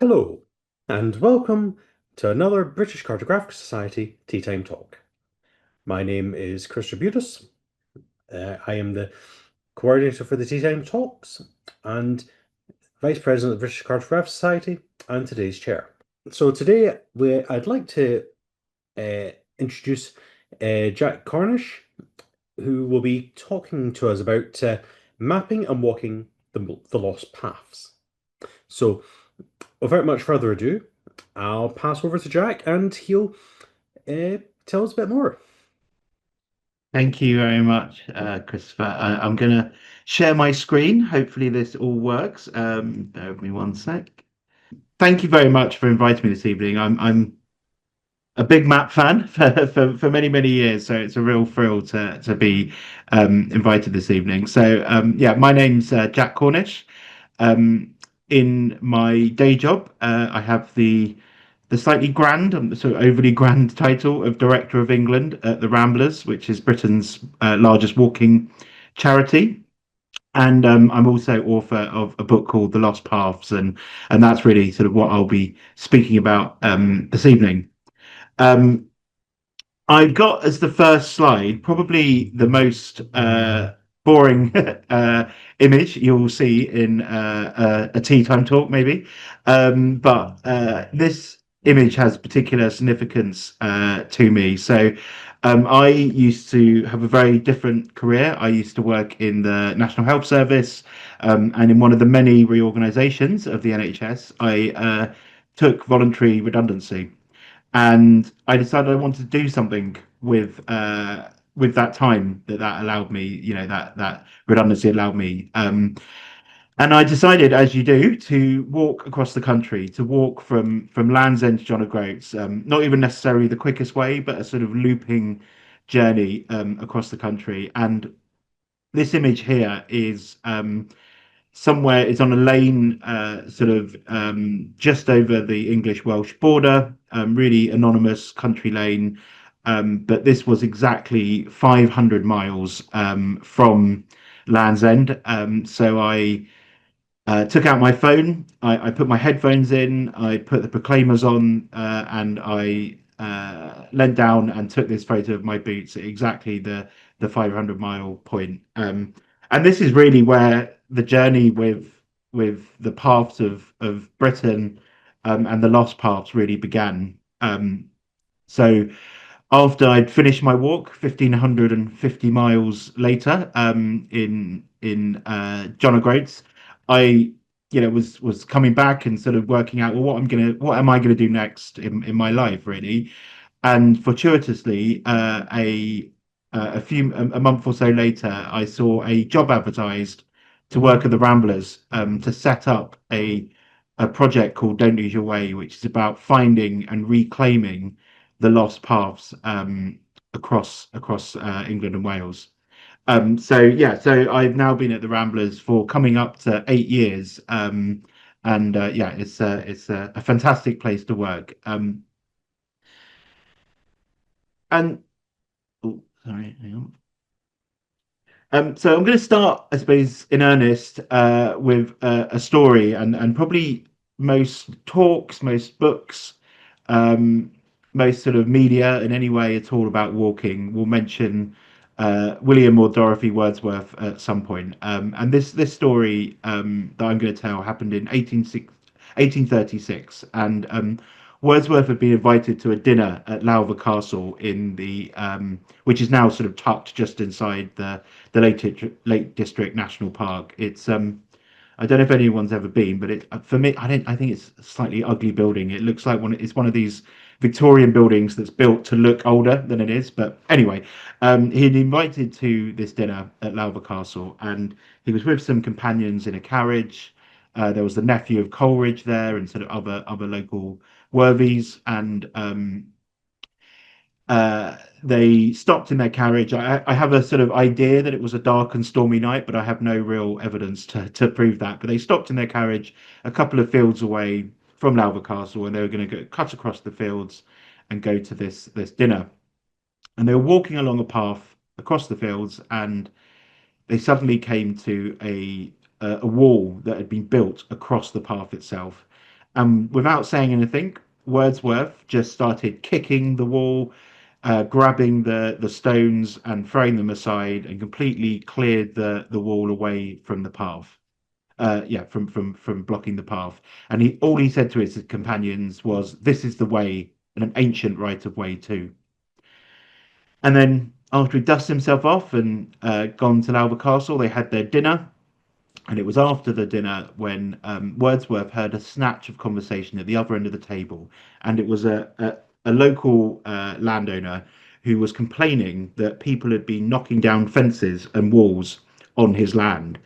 Hello, and welcome to another British Cartographic Society Tea Time Talk. My name is Chris Rebutus. I am the coordinator for the Tea Time Talks and Vice President of the British Cartographic Society and today's chair. So today I'd like to introduce Jack Cornish, who will be talking to us about mapping and walking the lost paths. So without much further ado, I'll pass over to Jack and he'll tell us a bit more. Thank you very much, Christopher. I'm going to share my screen. Hopefully, this all works. Bear with me one sec. Thank you very much for inviting me this evening. I'm a big map fan for many, many years, so it's a real thrill to be invited this evening. So, yeah, my name's Jack Cornish. Um, in my day job, I have the slightly grand, sort of overly grand title of Director of England at the Ramblers, which is Britain's largest walking charity. And I'm also author of a book called The Lost Paths, and that's really sort of what I'll be speaking about this evening. Um, I got as the first slide probably the most boring image you'll see in a tea time talk, maybe. But this image has particular significance to me. So I used to have a very different career. I used to work in the National Health Service, and in one of the many reorganisations of the NHS, I took voluntary redundancy, and I decided I wanted to do something with that time that allowed me, that redundancy allowed me. And I decided, as you do, to walk across the country, to walk from Land's End to John O'Groats. Not even necessarily the quickest way, but a sort of looping journey across the country. And this image here is somewhere, it's on a lane sort of just over the English Welsh border, really anonymous country lane. But this was exactly 500 miles from Land's End. So I took out my phone, I put my headphones in, I put the proclaimers on, and I leant down and took this photo of my boots at exactly the 500-mile point. And this is really where the journey with the paths of Britain and the lost paths really began. So after I'd finished my walk, 1,550 miles later, in John O'Groats, I was coming back and sort of working out, well, what am I gonna do next in my life, really. And fortuitously, a month or so later, I saw a job advertised to work at the Ramblers, to set up a project called Don't Lose Your Way, which is about finding and reclaiming the lost paths across England and Wales. So yeah, so I've now been at the Ramblers for coming up to 8 years, and yeah, it's a fantastic place to work. And oh, sorry, hang on. So I'm going to start, I suppose, in earnest with a story, and probably most talks, most books, um, most sort of media in any way at all about walking will mention William or Dorothy Wordsworth at some point. And this story that I'm going to tell happened in 1836, and Wordsworth had been invited to a dinner at Lowther Castle in the which is now sort of tucked just inside the Lake District National Park. It's I don't know if anyone's ever been, but it for me, I don't. I think it's a slightly ugly building. It looks like it's one of these Victorian buildings that's built to look older than it is. But anyway, he'd invited to this dinner at Lowther Castle, and he was with some companions in a carriage. There was the nephew of Coleridge there, and sort of other local worthies, and they stopped in their carriage. I have a sort of idea that it was a dark and stormy night, but I have no real evidence to prove that. But they stopped in their carriage a couple of fields away from Lowther Castle, and they were going to go cut across the fields and go to this dinner. And they were walking along a path across the fields, and they suddenly came to a wall that had been built across the path itself. And without saying anything, Wordsworth just started kicking the wall, grabbing the stones and throwing them aside, and completely cleared the wall away from the path. Yeah, from blocking the path. And all he said to his companions was, "This is the way, and an ancient right of way too." And then after he dusted himself off and gone to Lowther Castle, they had their dinner. And it was after the dinner when Wordsworth heard a snatch of conversation at the other end of the table. And it was a local landowner who was complaining that people had been knocking down fences and walls on his land.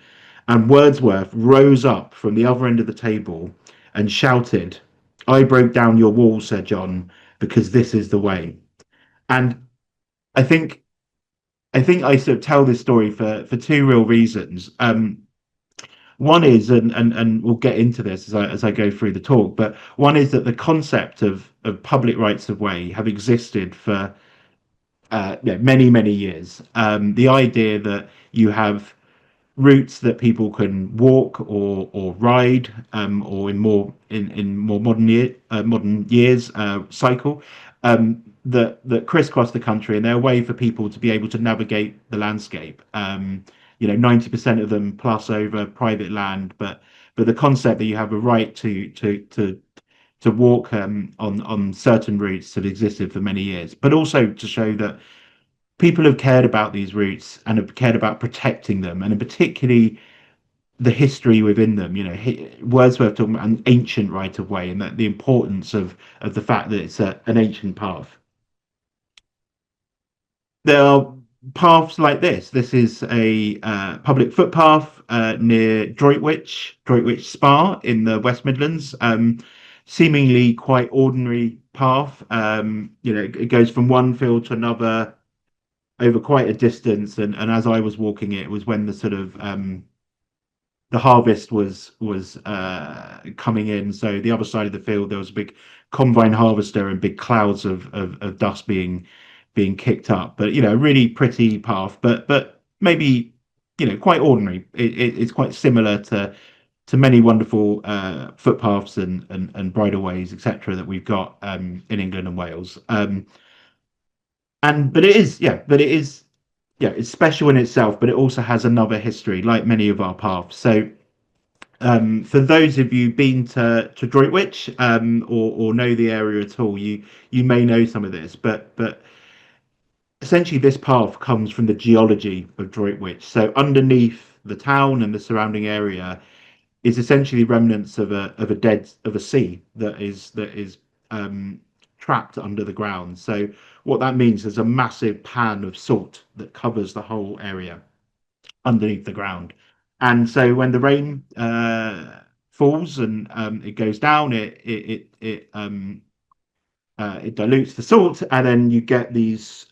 And Wordsworth rose up from the other end of the table and shouted, "I broke down your wall, Sir John, because this is the way." And I think I sort of tell this story for two real reasons. One is, and we'll get into this as I go through the talk, but one is that the concept of public rights of way have existed for many years. The idea that you have routes that people can walk or ride, or in more modern years cycle, that crisscross the country, and they're a way for people to be able to navigate the landscape. 90% of them plus over private land, but the concept that you have a right to walk on certain routes have existed for many years, but also to show that people have cared about these routes and have cared about protecting them, and particularly the history within them. Wordsworth talking about an ancient right of way, and that the importance of the fact that it's an ancient path. There are paths like this. This is a public footpath near Droitwich Spa in the West Midlands. Seemingly quite ordinary path. It goes from one field to another over quite a distance, and as I was walking it was when the sort of the harvest was coming in. So the other side of the field there was a big combine harvester and big clouds of dust being kicked up. But a really pretty path, but maybe quite ordinary. It's quite similar to many wonderful footpaths and bridleways, etc., that we've got in England and Wales. And but it is it's special in itself, but it also has another history, like many of our paths. So, for those of you been to Droitwich, or know the area at all, you may know some of this, but essentially this path comes from the geology of Droitwich. So underneath the town and the surrounding area is essentially remnants of a sea that is trapped under the ground. So what that means is a massive pan of salt that covers the whole area underneath the ground. And so when the rain falls and it goes down, it dilutes the salt, and then you get these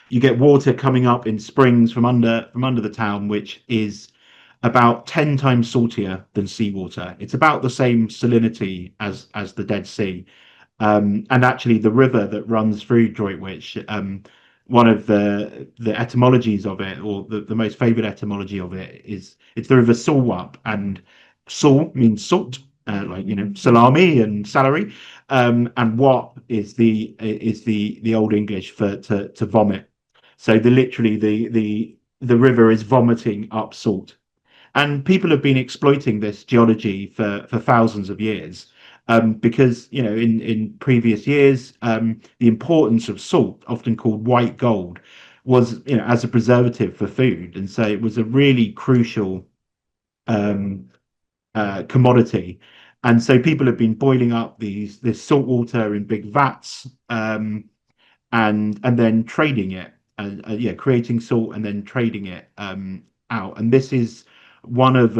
you get water coming up in springs from under the town, which is about 10 times saltier than seawater. It's about the same salinity as the Dead Sea. And actually, the river that runs through Droitwich, one of the etymologies of it, or the most favoured etymology of it, is it's the river Solwap, and Sol means salt, like salami and celery, and wap is the Old English for to vomit. So literally the river is vomiting up salt, and people have been exploiting this geology for thousands of years, because in previous years, the importance of salt, often called white gold, was as a preservative for food, and so it was a really crucial um, commodity. And so people have been boiling up this salt water in big vats, and then trading it, creating salt and then trading it out. And this is one of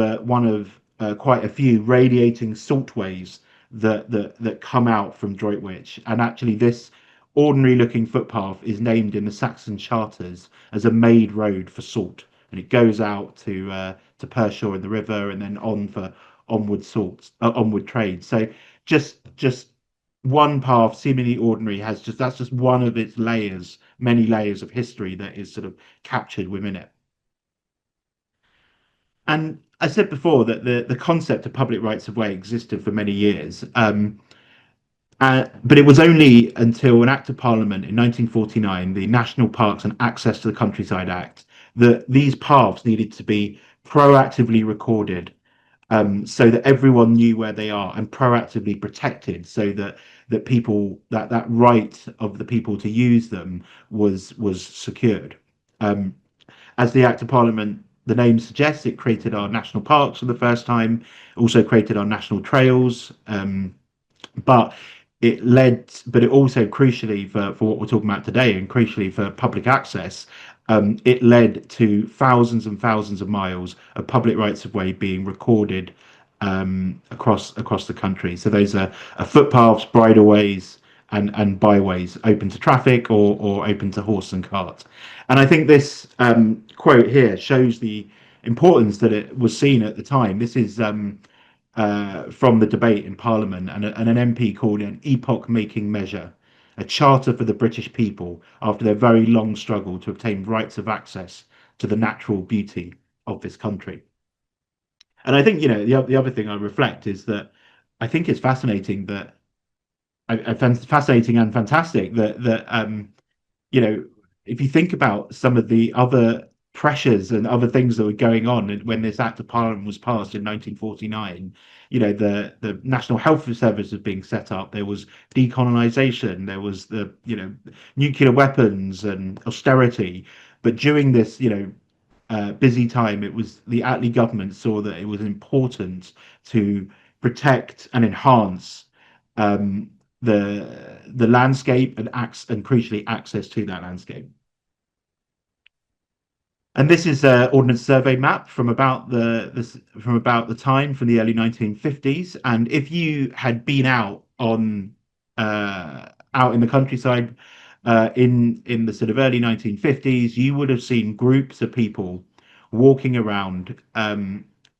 quite a few radiating saltways that come out from Droitwich. And actually, this ordinary looking footpath is named in the Saxon charters as a made road for salt, and it goes out to Pershore in the river, and then on for onward trade. So just one path, seemingly ordinary, that's just one of its layers, many layers of history that is sort of captured within it. And I said before that the concept of public rights of way existed for many years. But it was only until an Act of Parliament in 1949, the National Parks and Access to the Countryside Act, that these paths needed to be proactively recorded, so that everyone knew where they are, and proactively protected, so that that right of the people to use them was secured. Um, as the Act of Parliament, the name suggests, it created our national parks for the first time, also created our national trails. But but it also crucially for what we're talking about today, and crucially for public access, it led to thousands and thousands of miles of public rights of way being recorded across the country. So those are footpaths, bridleways, and byways open to traffic, or open to horse and cart. And I think this quote here shows the importance that it was seen at the time. This is from the debate in Parliament, and an MP called it an epoch-making measure, a charter for the British people after their very long struggle to obtain rights of access to the natural beauty of this country. And I think, the other thing I reflect is that I think it's fascinating that I find fascinating and fantastic that you know, if you think about some of the other pressures and other things that were going on when this Act of Parliament was passed in 1949, the National Health Service was being set up. There was decolonization. There was the nuclear weapons and austerity. But during this busy time, it was the Attlee government saw that it was important to protect and enhance um, the landscape, and crucially access to that landscape. And this is an ordnance survey map from about the time from the early 1950s. And if you had been out in the countryside in the sort of early 1950s, you would have seen groups of people walking around,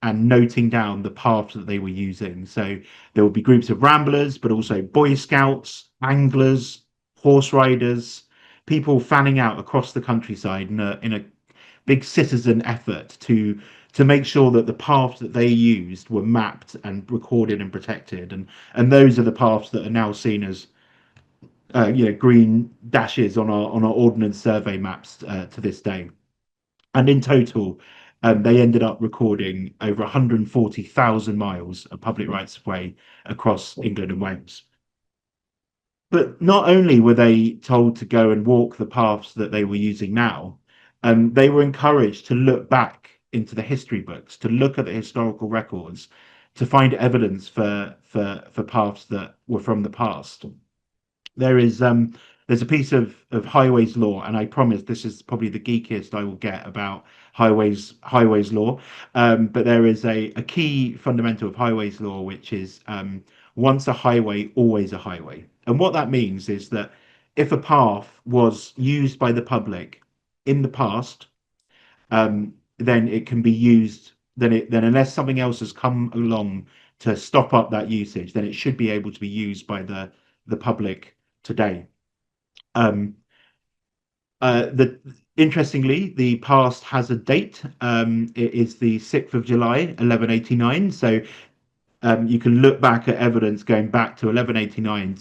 and noting down the paths that they were using. So there would be groups of ramblers, but also Boy Scouts, anglers, horse riders, people fanning out across the countryside in a big citizen effort to make sure that the paths that they used were mapped and recorded and protected. And those are the paths that are now seen as green dashes on our ordnance survey maps to this day. And in total, they ended up recording over 140,000 miles of public rights of way across England and Wales. But not only were they told to go and walk the paths that they were using now, they were encouraged to look back into the history books, to look at the historical records, to find evidence for paths that were from the past. There's a piece of highways law, and I promise this is probably the geekiest I will get about highways law. But there is a key fundamental of highways law, which is once a highway, always a highway. And what that means is that if a path was used by the public in the past, then it can be used. Then unless something else has come along to stop up that usage, then it should be able to be used by the public today. Um, Interestingly, the past has a date. It is the 6th of July, 1189. So you can look back at evidence going back to 1189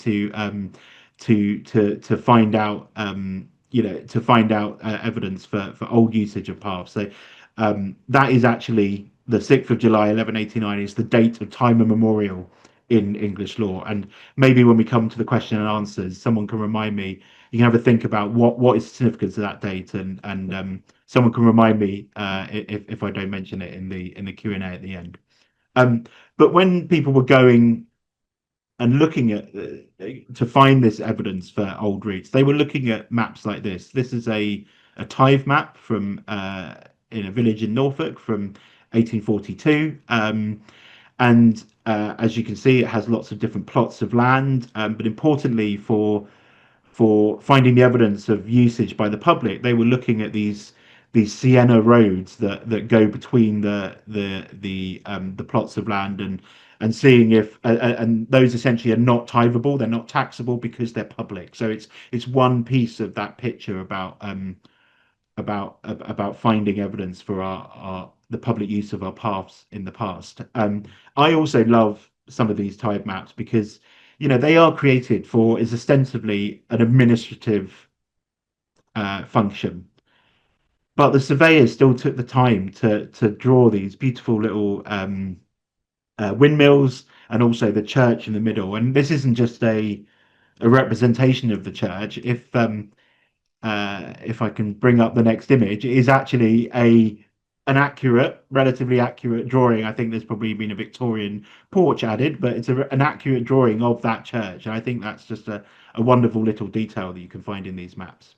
to find out evidence for old usage of paths. So that is actually the 6th of July 1189 is the date of time immemorial in English law. And maybe when we come to the question and answers, someone can remind me. You can have a think about what is the significance of that date, and someone can remind me if I don't mention it in the Q&A at the end. But when people were going and looking at to find this evidence for old routes, they were looking at maps like this. This is a tithe map from in a village in Norfolk from 1842. And as you can see, it has lots of different plots of land. But importantly, for finding the evidence of usage by the public, they were looking at these Sienna roads that go between the plots of land, and seeing if and those essentially are not titheable, they're not taxable because they're public. So it's one piece of that picture about about finding evidence for our the public use of our paths in the past. I also love some of these tide maps because they are created for is ostensibly an administrative function, but the surveyors still took the time to draw these beautiful little windmills and also the church in the middle. And this isn't just a representation of the church. If I can bring up the next image, it is actually an accurate, relatively accurate drawing. I think there's probably been a Victorian porch added, but it's an accurate drawing of that church. And I think that's just a wonderful little detail that you can find in these maps.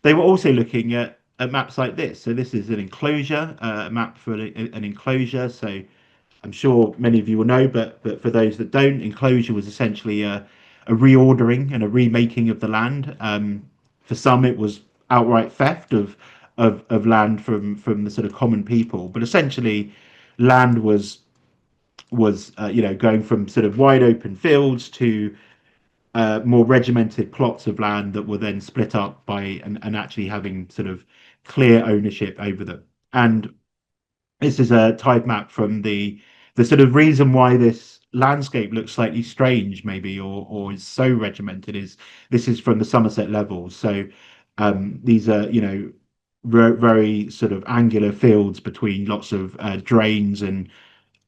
They were also looking at maps like this. So this is an enclosure, a map for an enclosure. So I'm sure many of you will know, but for those that don't, enclosure was essentially a reordering and a remaking of the land. For some, it was outright theft of land from the sort of common people, but essentially, land was going from sort of wide open fields to more regimented plots of land that were then split up by and actually having sort of clear ownership over them. And this is a tide map from the sort of reason why this landscape looks slightly strange, maybe, or is so regimented. Is this is from the Somerset levels? So these are very sort of angular fields between lots of drains and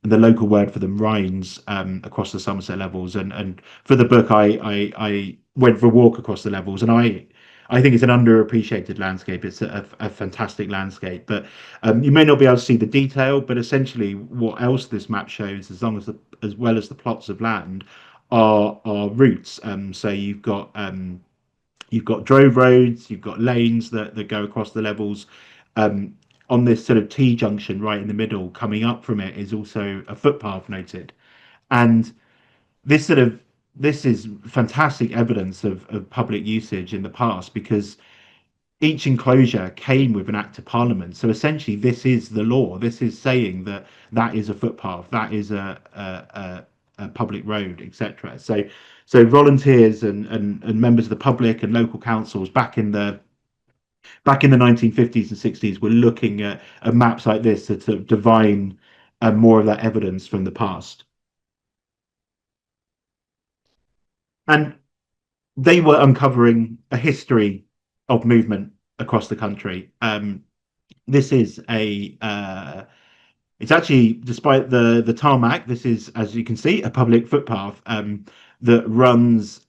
the local word for them rhines across the Somerset levels. And for the book, I went for a walk across the levels, and I think it's an underappreciated landscape. It's a fantastic landscape, but you may not be able to see the detail. But essentially, what else this map shows, as well as the plots of land, are routes. So you've got drove roads, you've got lanes that go across the levels. Um, on this sort of T junction right in the middle, coming up from it is also a footpath noted, and this sort of this is fantastic evidence of public usage in the past because each enclosure came with an act of parliament. So essentially, this is the law. This is saying that that is a footpath, that is a public road, etc. So volunteers and members of the public and local councils back in the 1950s and 60s were looking at maps like this to sort of divine more of that evidence from the past. And they were uncovering a history of movement across the country. This is it's actually, despite the tarmac, this is, as you can see, a public footpath that runs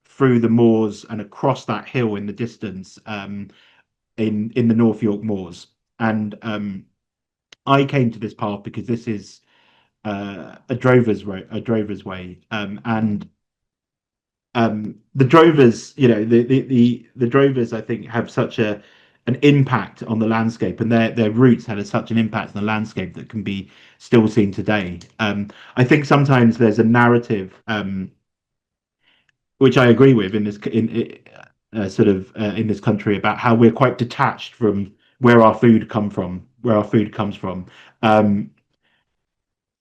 through the moors and across that hill in the distance in the North York Moors. And I came to this path because this is a drover's way, and the drovers, the drovers, I think, have such an impact on the landscape, and their roots had such an impact on the landscape that can be still seen today. I think sometimes there's a narrative, which I agree with in this country about how we're quite detached from where our food comes from. Um,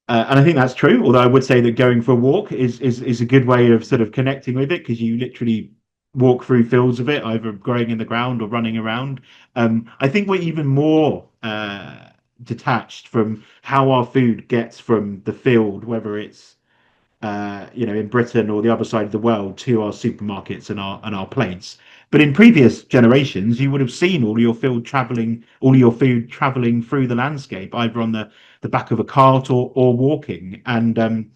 and I think that's true. Although I would say that going for a walk is a good way of sort of connecting with it because you literally walk through fields of it, either growing in the ground or running around. I think we're even more detached from how our food gets from the field, whether it's in Britain or the other side of the world, to our supermarkets and our plates. But in previous generations, you would have seen all your food traveling through the landscape, either on the back of a cart or walking. And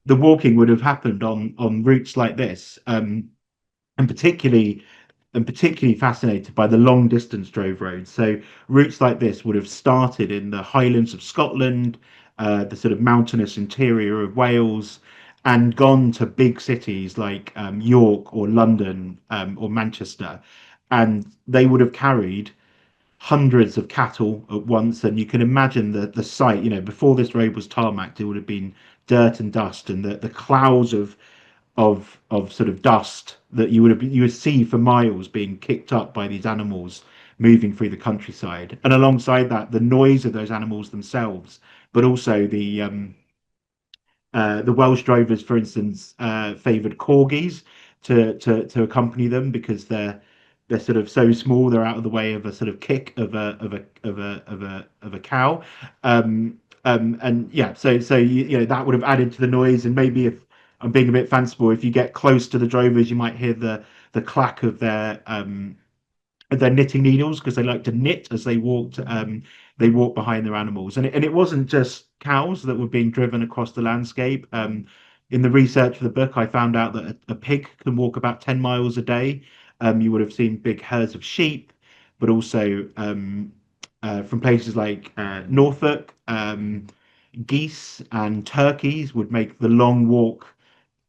the walking would have happened on routes like this, and particularly fascinated by the long distance drove roads. So routes like this would have started in the Highlands of Scotland, the sort of mountainous interior of Wales, and gone to big cities like York or London or Manchester. And they would have carried hundreds of cattle at once. And you can imagine the sight, before this road was tarmacked, it would have been dirt and dust, and the clouds of sort of dust that you would see for miles being kicked up by these animals moving through the countryside, and alongside that, the noise of those animals themselves, but also the Welsh drovers, for instance, favoured corgis to accompany them they're sort of so small they're out of the way of a sort of kick of a cow. And yeah, so you know that would have added to the noise. And maybe if I'm being a bit fanciful, if you get close to the drovers, you might hear the clack of their knitting needles, because they like to knit as they walk behind their animals. And it wasn't just cows that were being driven across the landscape. In the research for the book, I found out that a pig can walk about 10 miles a day. You would have seen big herds of sheep, but also from places like Norfolk, geese and turkeys would make the long walk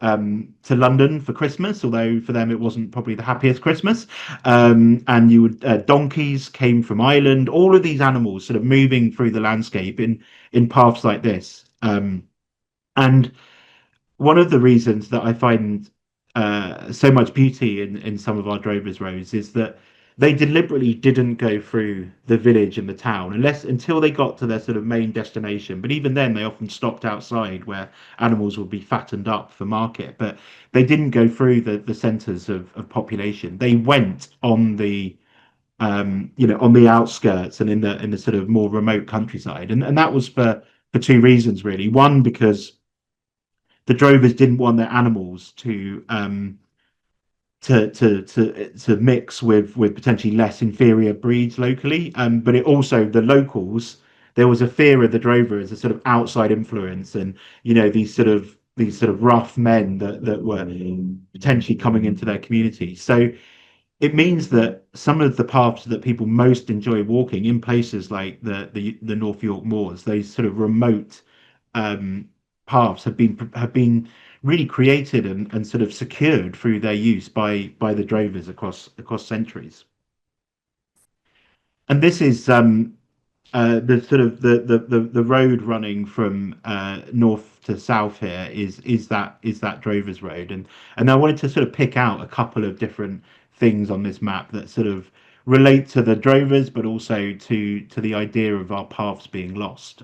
to London for Christmas, although for them it wasn't probably the happiest Christmas. And you would donkeys came from Ireland. All of these animals sort of moving through the landscape in paths like this. And one of the reasons that I find so much beauty in some of our drovers roads is that they deliberately didn't go through the village and the town until they got to their sort of main destination. But even then, they often stopped outside where animals would be fattened up for market. But they didn't go through the centres of population. They went on the on the outskirts and in the sort of more remote countryside. And that was for two reasons really. One, because the drovers didn't want their animals to mix with potentially less inferior breeds locally. But it also, the locals, there was a fear of the drover as a sort of outside influence, and these sort of rough men that were potentially coming into their community. So it means that some of the paths that people most enjoy walking in places like the North York Moors, those sort of remote um, paths have been really created and sort of secured through their use by the drovers across centuries. And this is the sort of the road running from north to south here is that Drovers Road. And I wanted to sort of pick out a couple of different things on this map that sort of relate to the drovers, but also to the idea of our paths being lost.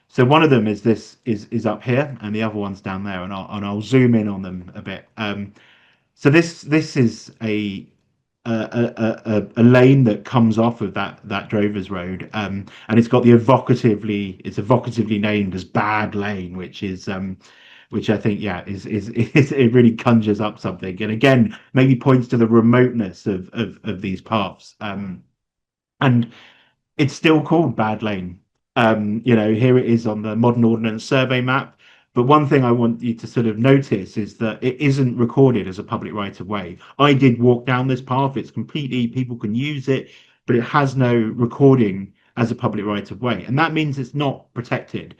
So one of them is up here, and the other one's down there, and I'll zoom in on them a bit. So this is a lane that comes off of that Drovers Road, and it's evocatively named as Bad Lane, which I think, yeah, is it really conjures up something, and again maybe points to the remoteness of these paths. And it's still called Bad Lane. Here it is on the Modern Ordnance Survey map. But one thing I want you to sort of notice is that it isn't recorded as a public right of way. I did walk down this path. It's completely, people can use it, but it has no recording as a public right of way. And that means it's not protected.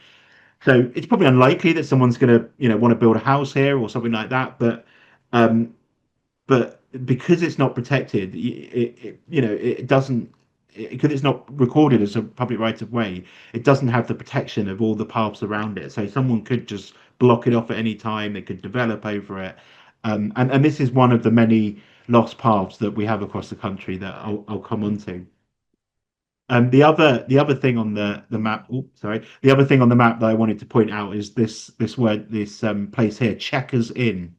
So it's probably unlikely that someone's going to, want to build a house here or something like that. Um, but because it's not protected, it doesn't, because it's not recorded as a public right of way, it doesn't have the protection of all the paths around it. So someone could just block it off at any time. They could develop over it. And this is one of the many lost paths that we have across the country that I'll come on to. The other thing on the map, sorry, the other thing on the map that I wanted to point out is this place here, Checkers Inn.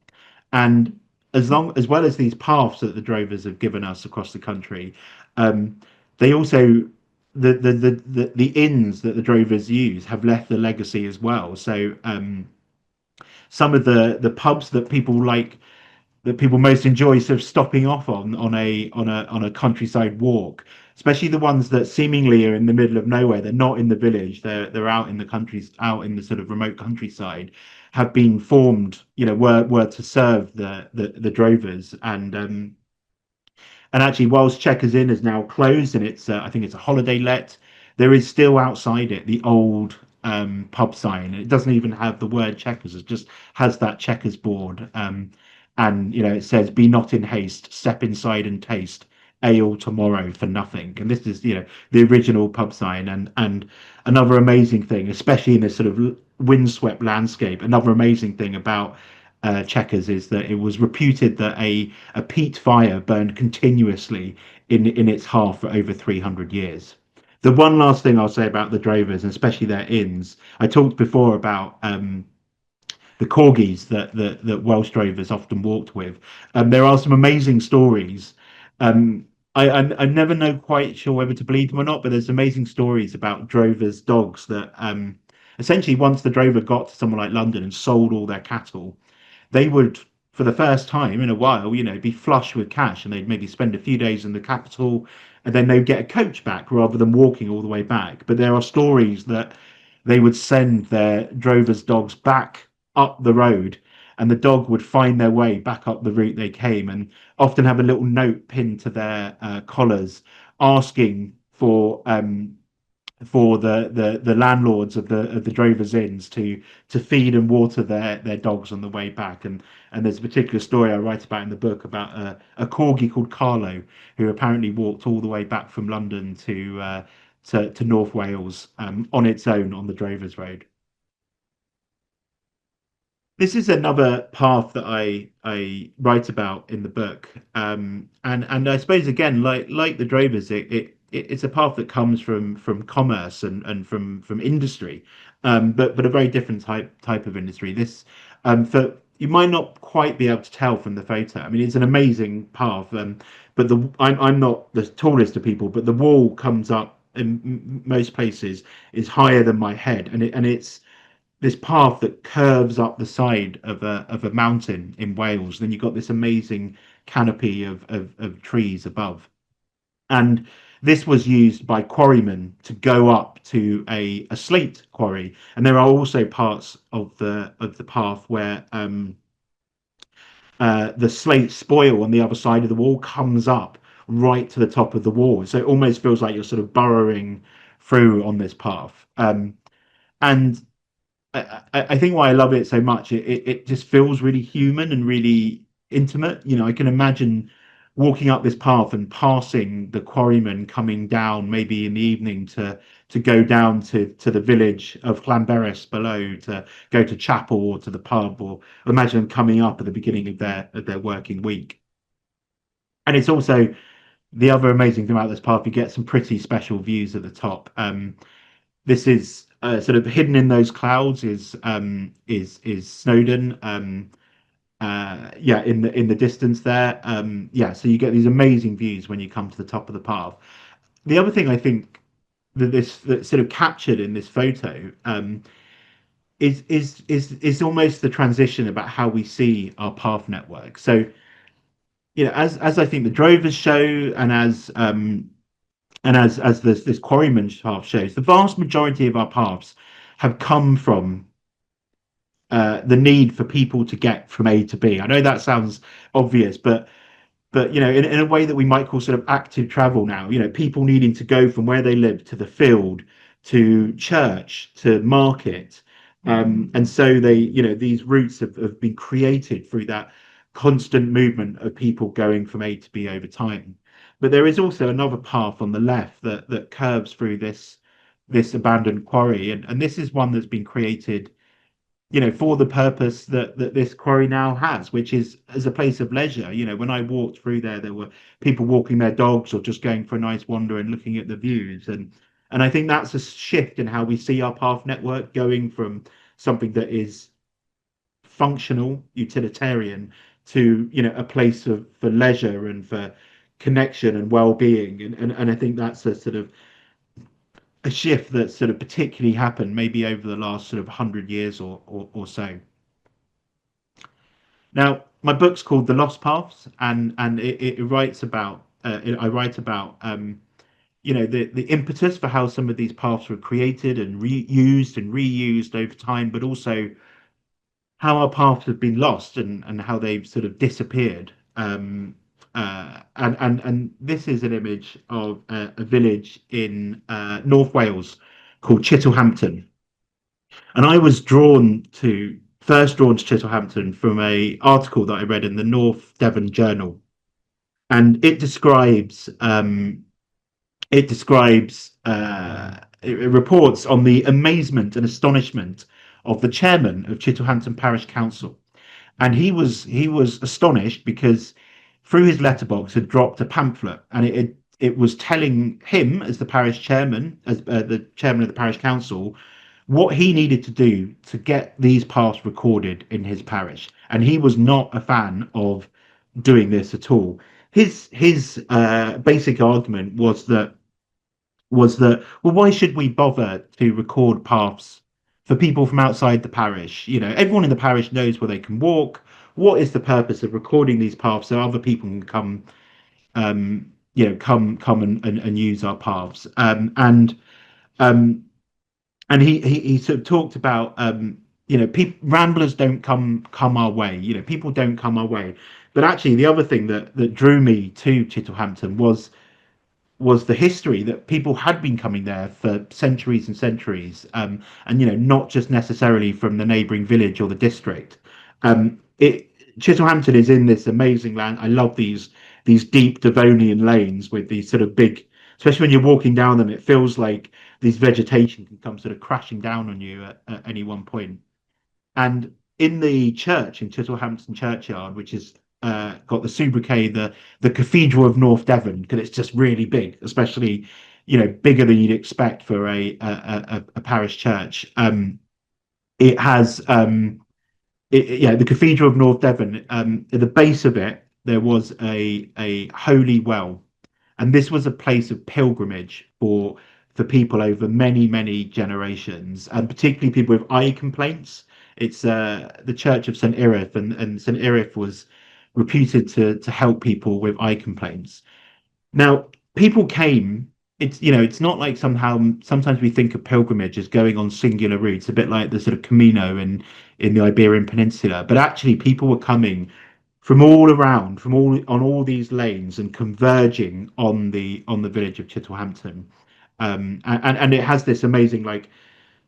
And as well as these paths that the drovers have given us across the country, um, they also the inns that the drovers use have left a legacy as well. So some of the pubs that people most enjoy sort of stopping off on a countryside walk, especially the ones that seemingly are in the middle of nowhere. They're not in the village. They're out in the countries, out in the sort of remote countryside, have been formed, were to serve the drovers. And actually, whilst Checkers Inn is now closed and I think it's a holiday let, there is still outside it the old pub sign. It doesn't even have the word Checkers; it just has that Checkers board. And it says, "Be not in haste, step inside and taste ale tomorrow for nothing." And this is the original pub sign. And another amazing thing, especially in this sort of windswept landscape, another amazing thing about Checkers is that it was reputed that a peat fire burned continuously in its hearth for over 300 years. The one last thing I'll say about the drovers, and especially their inns, I talked before about the corgis that Welsh drovers often walked with. There are some amazing stories Um, I never know quite sure whether to believe them or not, but there's amazing stories about drovers' dogs that essentially once the drover got to somewhere like London and sold all their cattle, they would, for the first time in a while, be flush with cash, and they'd maybe spend a few days in the capital, and then they'd get a coach back rather than walking all the way back. But there are stories that they would send their drovers' dogs back up the road, and the dog would find their way back up the route they came, and often have a little note pinned to their collars asking for the landlords of the drovers inns to feed and water their dogs on the way back. And there's a particular story I write about in the book about a corgi called Carlo, who apparently walked all the way back from London to North Wales on its own on the drovers road. This is another path that I write about in the book, and I suppose again, like the drovers, it's a path that comes from commerce and from industry, but a very different type of industry. This for you might not quite be able to tell from the photo. I mean, it's an amazing path, but I'm not the tallest of people, but the wall comes up in most places is higher than my head, and it's this path that curves up the side of a mountain in Wales. Then you've got this amazing canopy of trees above. And this was used by quarrymen to go up to a slate quarry. And there are also parts of the path where the slate spoil on the other side of the wall comes up right to the top of the wall. So it almost feels like you're sort of burrowing through on this path. And I think why I love it so much, it just feels really human and really intimate. I can imagine walking up this path and passing the quarrymen coming down maybe in the evening to go down to the village of Llanberis below to go to chapel or to the pub, or imagine them coming up at the beginning of their working week. And it's also the other amazing thing about this path, you get some pretty special views at the top. This is sort of hidden in those clouds is Snowdon. Yeah, in the distance there. Yeah, so you get these amazing views when you come to the top of the path. The other thing I think that's sort of captured in this photo is almost the transition about how we see our path network. So as I think the drovers show, and as this quarryman path shows, the vast majority of our paths have come from the need for people to get from A to B. I know that sounds obvious, but in a way that we might call sort of active travel now. People needing to go from where they live to the field, to church, to market, and so these routes have been created through that constant movement of people going from A to B over time. But there is also another path on the left that curves through this abandoned quarry, and this is one that's been created for the purpose that this quarry now has, which is as a place of leisure. When I walked through there were people walking their dogs or just going for a nice wander and looking at the views. And I think that's a shift in how we see our path network, going from something that is functional, utilitarian, to a place for leisure and for connection and well-being. And I think that's a sort of a shift that sort of particularly happened maybe over the last sort of 100 years or so. Now, my book's called The Lost Paths, and it writes about I write about the impetus for how some of these paths were created and reused and reused over time, but also how our paths have been lost and how they've sort of disappeared. And this is an image of a village in North Wales called Chittlehampton. And I was first drawn to Chittlehampton from a article that I read in the North Devon Journal, and it reports on the amazement and astonishment of the chairman of Chittlehampton Parish Council. And he was astonished because through his letterbox had dropped a pamphlet, and it was telling him, as the parish chairman, as the chairman of the parish council, what he needed to do to get these paths recorded in his parish. And he was not a fan of doing this at all. his basic argument was that well, why should we bother to record paths for people from outside the parish? Everyone in the parish knows where they can walk. What is the purpose of recording these paths so other people can come, come and use our paths? Um, and he sort of talked about ramblers don't come our way. People don't come our way. But actually, the other thing that drew me to Chittlehampton was the history that people had been coming there for centuries and centuries, and not just necessarily from the neighbouring village or the district. It Chittlehampton is in this amazing land. I love these deep Devonian lanes with these sort of big, especially when you're walking down them, it feels like this vegetation can come sort of crashing down on you at any one point. And in the church in Chittlehampton churchyard, which is got the sobriquet the Cathedral of North Devon, because it's just really big, especially bigger than you'd expect for a parish church. It has the Cathedral of North Devon. At the base of it, there was a holy well, and this was a place of pilgrimage for people over many generations, and particularly people with eye complaints. It's the Church of St. Irith, and St. Irith was reputed to help people with eye complaints. Now, people came. It's not like sometimes we think of pilgrimage as going on singular routes, a bit like the sort of Camino in the Iberian Peninsula. But actually, people were coming from all around, from all on all these lanes and converging on the village of Chittlehampton. And it has this amazing like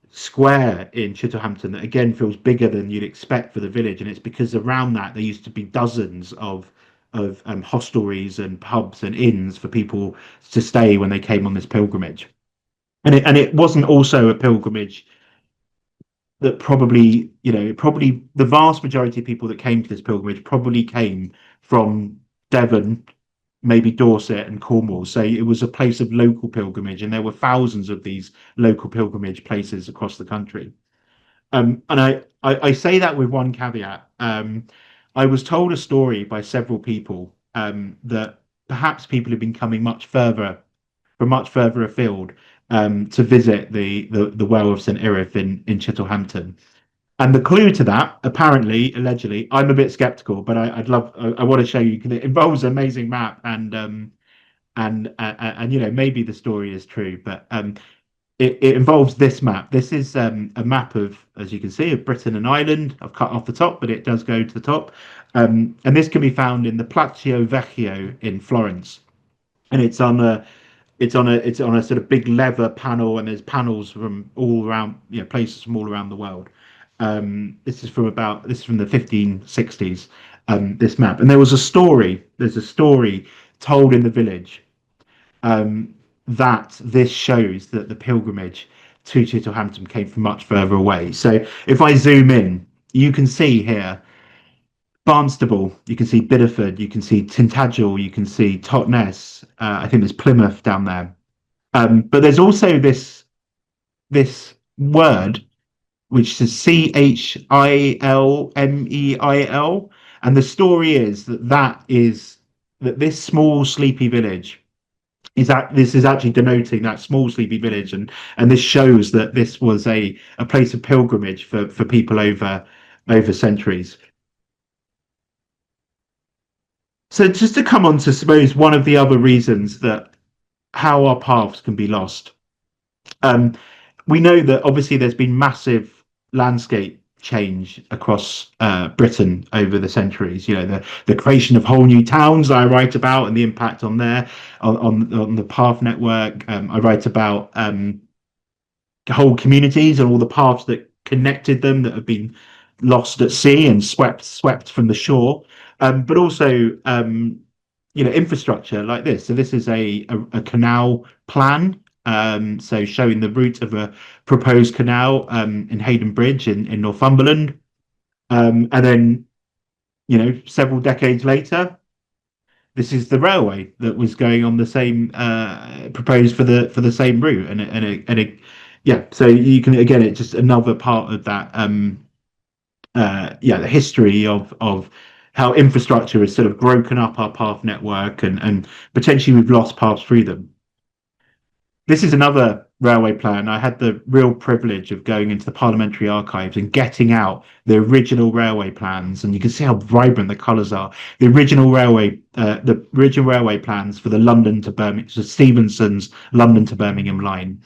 square in Chittlehampton that again feels bigger than you'd expect for the village, and it's because around that there used to be dozens of hostelries and pubs and inns for people to stay when they came on this pilgrimage. And it wasn't also a pilgrimage that probably the vast majority of people that came to this pilgrimage probably came from Devon, maybe Dorset and Cornwall. So it was a place of local pilgrimage, and there were thousands of these local pilgrimage places across the country. And I say that with one caveat. I was told a story by several people that perhaps people have been coming much further afield to visit the well of St. Irith in Chittlehampton. And the clue to that, apparently, allegedly, I'm a bit skeptical, but I want to show you because it involves an amazing map, and maybe the story is true, but it involves this map. This is a map of, as you can see, of Britain and Ireland. I've cut off the top, but it does go to the top, and this can be found in the Palazzo Vecchio in Florence, and it's on a sort of big leather panel, and there's panels from all around, places from all around the world. This is from the 1560s. This map, and there's a story told in the village that this shows that the pilgrimage to Chittlehampton came from much further away. So if I zoom in, you can see here Barnstable, you can see Bideford, you can see Tintagel, you can see Totnes. I think there's Plymouth down there. But there's also this word which is Chilmeil, and the story is that this small sleepy village this is actually denoting that small sleepy village, and this shows that this was a place of pilgrimage for people over centuries. So just to come on to suppose one of the other reasons that how our paths can be lost. We know that obviously there's been massive landscape change across Britain over the centuries. The creation of whole new towns I write about and the impact on the path network. I write about whole communities and all the paths that connected them that have been lost at sea and swept from the shore. But also infrastructure like this. So this is a canal plan. So showing the route of a proposed canal in Hayden Bridge in Northumberland, and then several decades later, this is the railway that was going on the same proposed for the same route, yeah. So you can again, it's just another part of that the history of how infrastructure has sort of broken up our path network, and potentially we've lost paths through them. This is another railway plan. I had the real privilege of going into the parliamentary archives and getting out the original railway plans, and you can see how vibrant the colours are. The original railway plans for the London to Birmingham, so Stephenson's London to Birmingham line,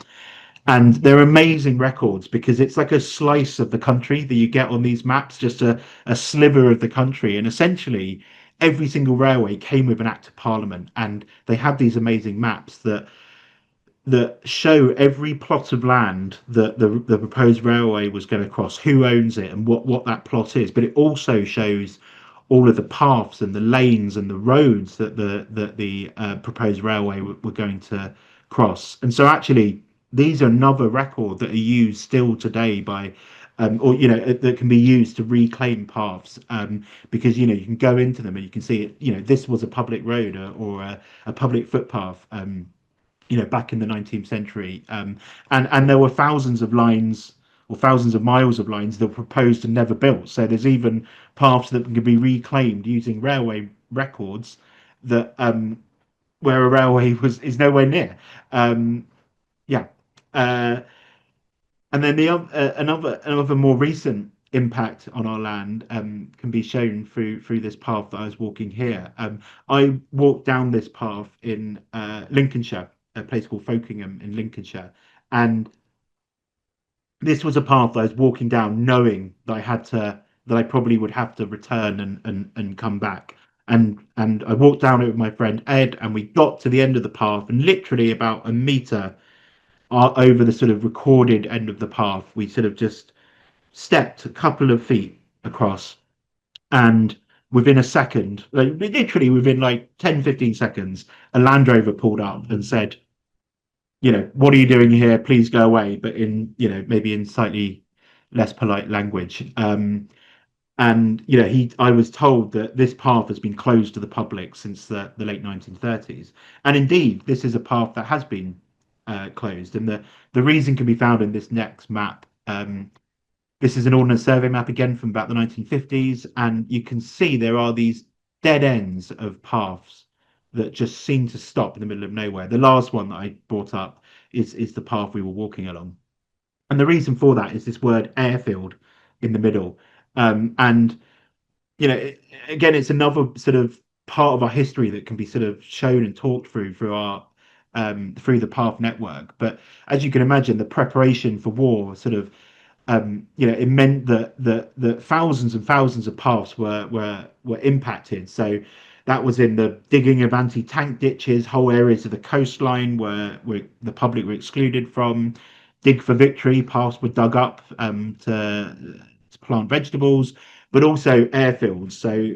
and they're amazing records because it's like a slice of the country that you get on these maps, just a sliver of the country, and essentially every single railway came with an act of parliament, and they have these amazing maps that show every plot of land that the proposed railway was going to cross, who owns it, and what that plot is. But it also shows all of the paths and the lanes and the roads that the proposed railway were going to cross. And so actually, these are another record that are used still today by or that can be used to reclaim paths, because you can go into them and you can see it. This was a public road, or a public footpath, back in the 19th century. And there were thousands of lines, or thousands of miles of lines, that were proposed and never built. So there's even paths that can be reclaimed using railway records that where a railway is nowhere near. Um, yeah. Uh, and then another more recent impact on our land can be shown through this path that I was walking here. I walked down this path in Lincolnshire, a place called Folkingham in Lincolnshire, and this was a path that I was walking down, knowing that I probably would have to return and come back. And I walked down it with my friend Ed, and we got to the end of the path, and literally about a meter over the sort of recorded end of the path, we sort of just stepped a couple of feet across, and within a second, like literally within like 10-15 seconds, a Land Rover pulled up and said, what are you doing here? Please go away. But in, maybe in slightly less polite language. And I was told that this path has been closed to the public since the late 1930s, and indeed, this is a path that has been closed. And the reason can be found in this next map. This is an Ordnance Survey map again from about the 1950s, and you can see there are these dead ends of paths that just seem to stop in the middle of nowhere. The last one that I brought up is the path we were walking along. And the reason for that is this word airfield in the middle. And, again, it's another sort of part of our history that can be sort of shown and talked through our through the path network. But as you can imagine, the preparation for war sort of it meant that thousands and thousands of paths were impacted. So that was in the digging of anti-tank ditches, whole areas of the coastline where the public were excluded from. Dig for Victory paths were dug up to plant vegetables, but also airfields. So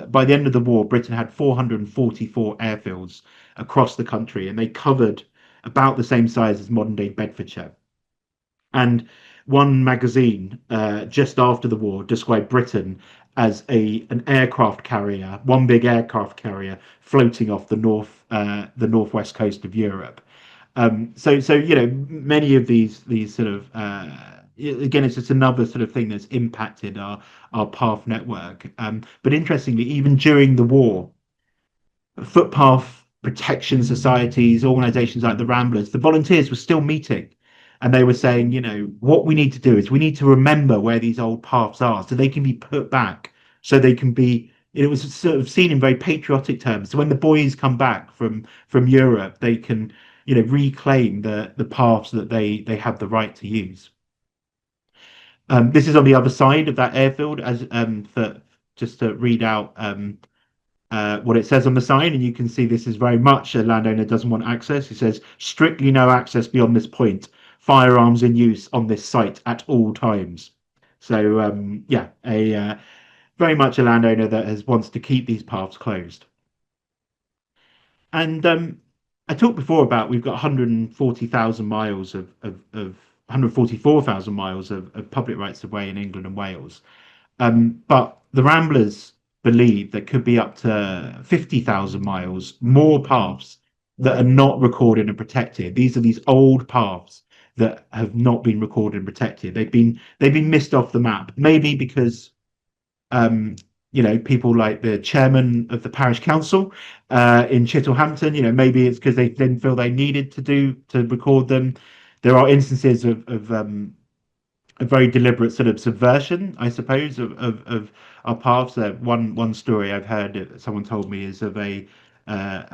by the end of the war, Britain had 444 airfields across the country, and they covered about the same size as modern day Bedfordshire. And one magazine just after the war described Britain as an aircraft carrier, one big aircraft carrier floating off the northwest coast of Europe. So many of these sort of again, it's just another sort of thing that's impacted our path network. But interestingly, even during the war, footpath protection societies, organisations like the Ramblers, the volunteers were still meeting, and they were saying, what we need to do is we need to remember where these old paths are, so they can be put back, so they can be. It was sort of seen in very patriotic terms. So when the boys come back from Europe, they can, reclaim the paths that they have the right to use. This is on the other side of that airfield, as for just to read out what it says on the sign, and you can see this is very much a landowner doesn't want access. It says strictly no access beyond this point. Firearms in use on this site at all times. So very much a landowner that wants to keep these paths closed. And I talked before about we've got 140,000 miles of 144,000 miles of public rights of way in England and Wales. But the Ramblers believe there could be up to 50,000 miles more paths that are not recorded and protected. These are these old paths that have not been recorded and protected. They've been missed off the map, maybe because people like the chairman of the parish council in Chittlehampton. Maybe it's because they didn't feel they needed to record them. There are instances of a very deliberate sort of subversion, I suppose, of our paths. One story I've heard that someone told me is of a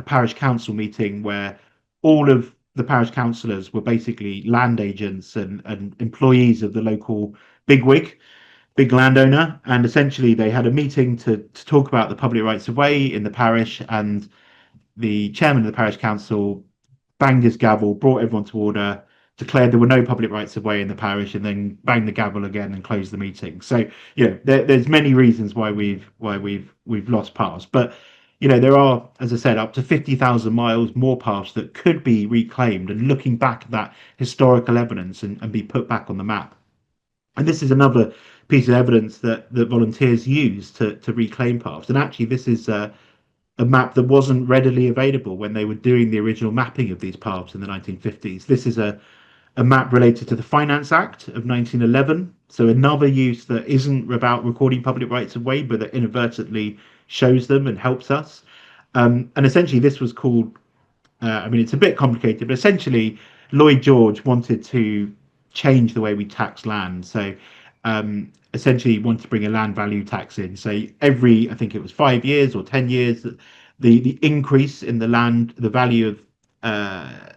parish council meeting where all of the parish councillors were basically land agents and employees of the local bigwig, big landowner, and essentially they had a meeting to talk about the public rights of way in the parish, and the chairman of the parish council banged his gavel, brought everyone to order, declared there were no public rights of way in the parish, and then banged the gavel again and closed the meeting. So there's many reasons why we've lost paths, but there are, as I said, up to 50,000 miles more paths that could be reclaimed and looking back at that historical evidence and be put back on the map. And this is another piece of evidence that volunteers use to reclaim paths. And actually, this is a map that wasn't readily available when they were doing the original mapping of these paths in the 1950s. This is a map related to the Finance Act of 1911. So another use that isn't about recording public rights of way, but that inadvertently shows them and helps us. And essentially, this was called, it's a bit complicated, but essentially, Lloyd George wanted to change the way we tax land. So essentially, he wanted to bring a land value tax in. So I think it was 5 years or 10 years, the increase in the value of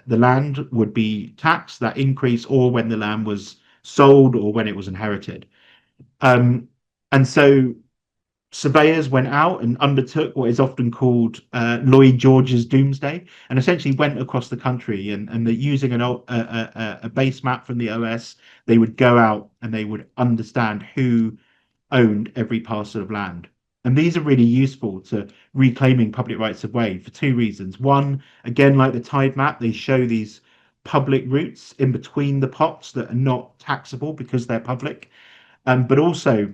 the land would be taxed, that increase, or when the land was sold or when it was inherited. And so surveyors went out and undertook what is often called Lloyd George's Doomsday, and essentially went across the country and using a base map from the OS, they would go out and they would understand who owned every parcel of land. And these are really useful to reclaiming public rights of way for two reasons. One, again, like the tide map, they show these public routes in between the pots that are not taxable because they're public. But also,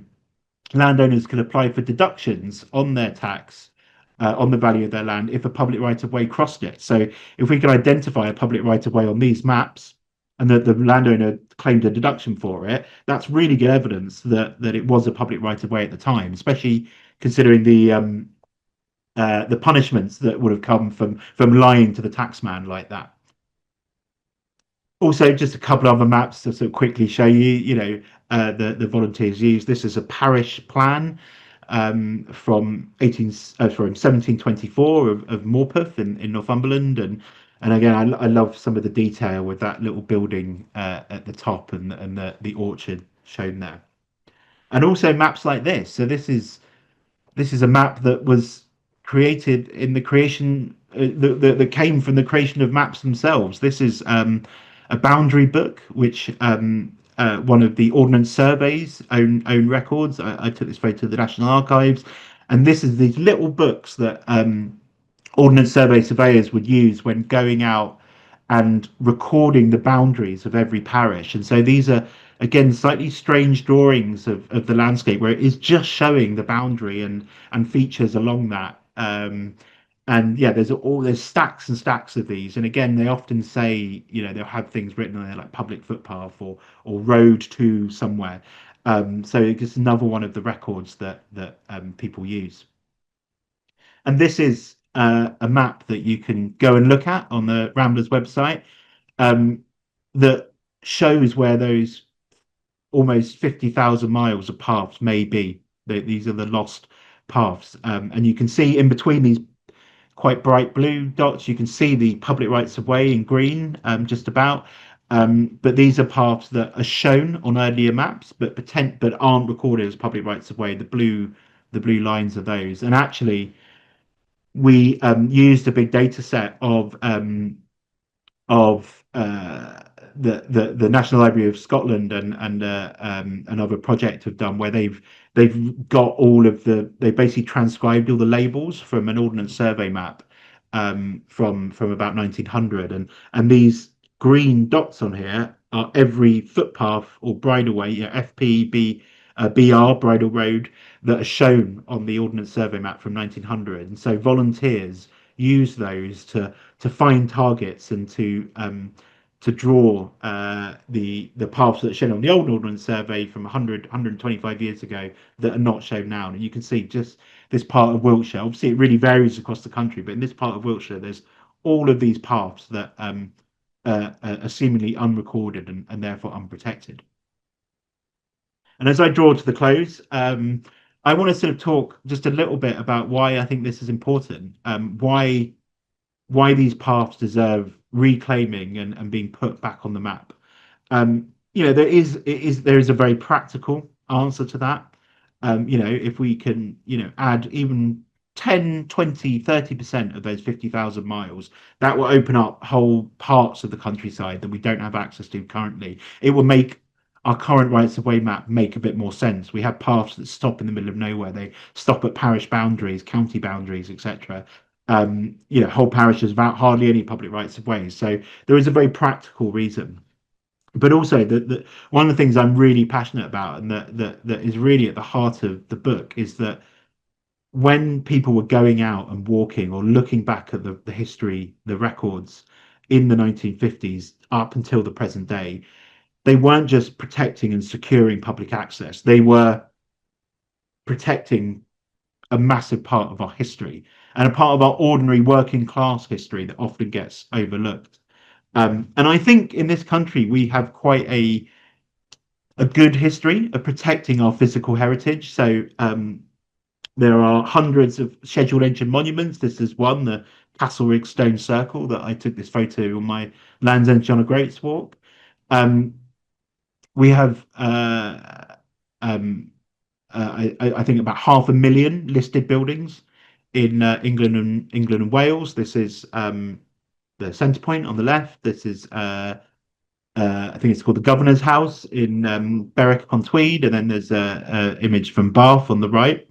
landowners can apply for deductions on their tax on the value of their land if a public right of way crossed it. So if we can identify a public right of way on these maps and that the landowner claimed a deduction for it, that's really good evidence that it was a public right of way at the time, especially considering the punishments that would have come from lying to the taxman like that. Also, just a couple of other maps to sort of quickly show the volunteers use. This is a parish plan from 1724 of Morpeth in Northumberland, and again, I love some of the detail with that little building at the top and the orchard shown there, and also maps like this. So this is a map that was created in the creation that came from the creation of maps themselves. This is a boundary book, which one of the Ordnance Survey's own records. I took this photo to the National Archives, and this is these little books that Ordnance Survey surveyors would use when going out and recording the boundaries of every parish. And so these are, again, slightly strange drawings of the landscape where it is just showing the boundary and features along that. And yeah, there's stacks and stacks of these, and again, they often say, they'll have things written on there like public footpath or road to somewhere. So it's another one of the records that people use. And this is a map that you can go and look at on the Ramblers website that shows where those almost 50,000 miles of paths may be. These are the lost paths, and you can see in between these quite bright blue dots, you can see the public rights of way in green, just about. But these are paths that are shown on earlier maps, but aren't recorded as public rights of way. The blue lines are those. And actually, we used a big data set of the National Library of Scotland and another project have done where they've got they basically transcribed all the labels from an Ordnance Survey map from about 1900, and these green dots on here are every footpath or bridleway, FP, BR, bridle road, that are shown on the Ordnance Survey map from 1900. And so volunteers use those to find targets and to draw the paths that are shown on the old Ordnance Survey from 125 years ago that are not shown now. And you can see just this part of Wiltshire. Obviously, it really varies across the country, but in this part of Wiltshire, there's all of these paths that are seemingly unrecorded and therefore unprotected. And as I draw to the close, I want to sort of talk just a little bit about why I think this is important, why these paths deserve reclaiming and being put back on the map. There is a very practical answer to that. If we can, add even 10, 20, 30% of those 50,000 miles, that will open up whole parts of the countryside that we don't have access to currently. It will make our current rights of way map make a bit more sense. We have paths that stop in the middle of nowhere. They stop at parish boundaries, county boundaries, etc. Whole parishes without hardly any public rights of way. So there is a very practical reason. But also that one of the things I'm really passionate about and that is really at the heart of the book is that when people were going out and walking or looking back at the history, the records in the 1950s up until the present day, they weren't just protecting and securing public access. They were protecting a massive part of our history and a part of our ordinary working class history that often gets overlooked. And I think in this country, we have quite a good history of protecting our physical heritage. So there are hundreds of scheduled ancient monuments. This is one, the Castlereagh Stone Circle, that I took this photo on my Land's End John O'Groats walk. We have, I think, about 500,000 listed buildings in England and Wales. This is the centre point on the left. This is I think it's called the Governor's House in Berwick upon Tweed, and then there's a image from Bath on the right.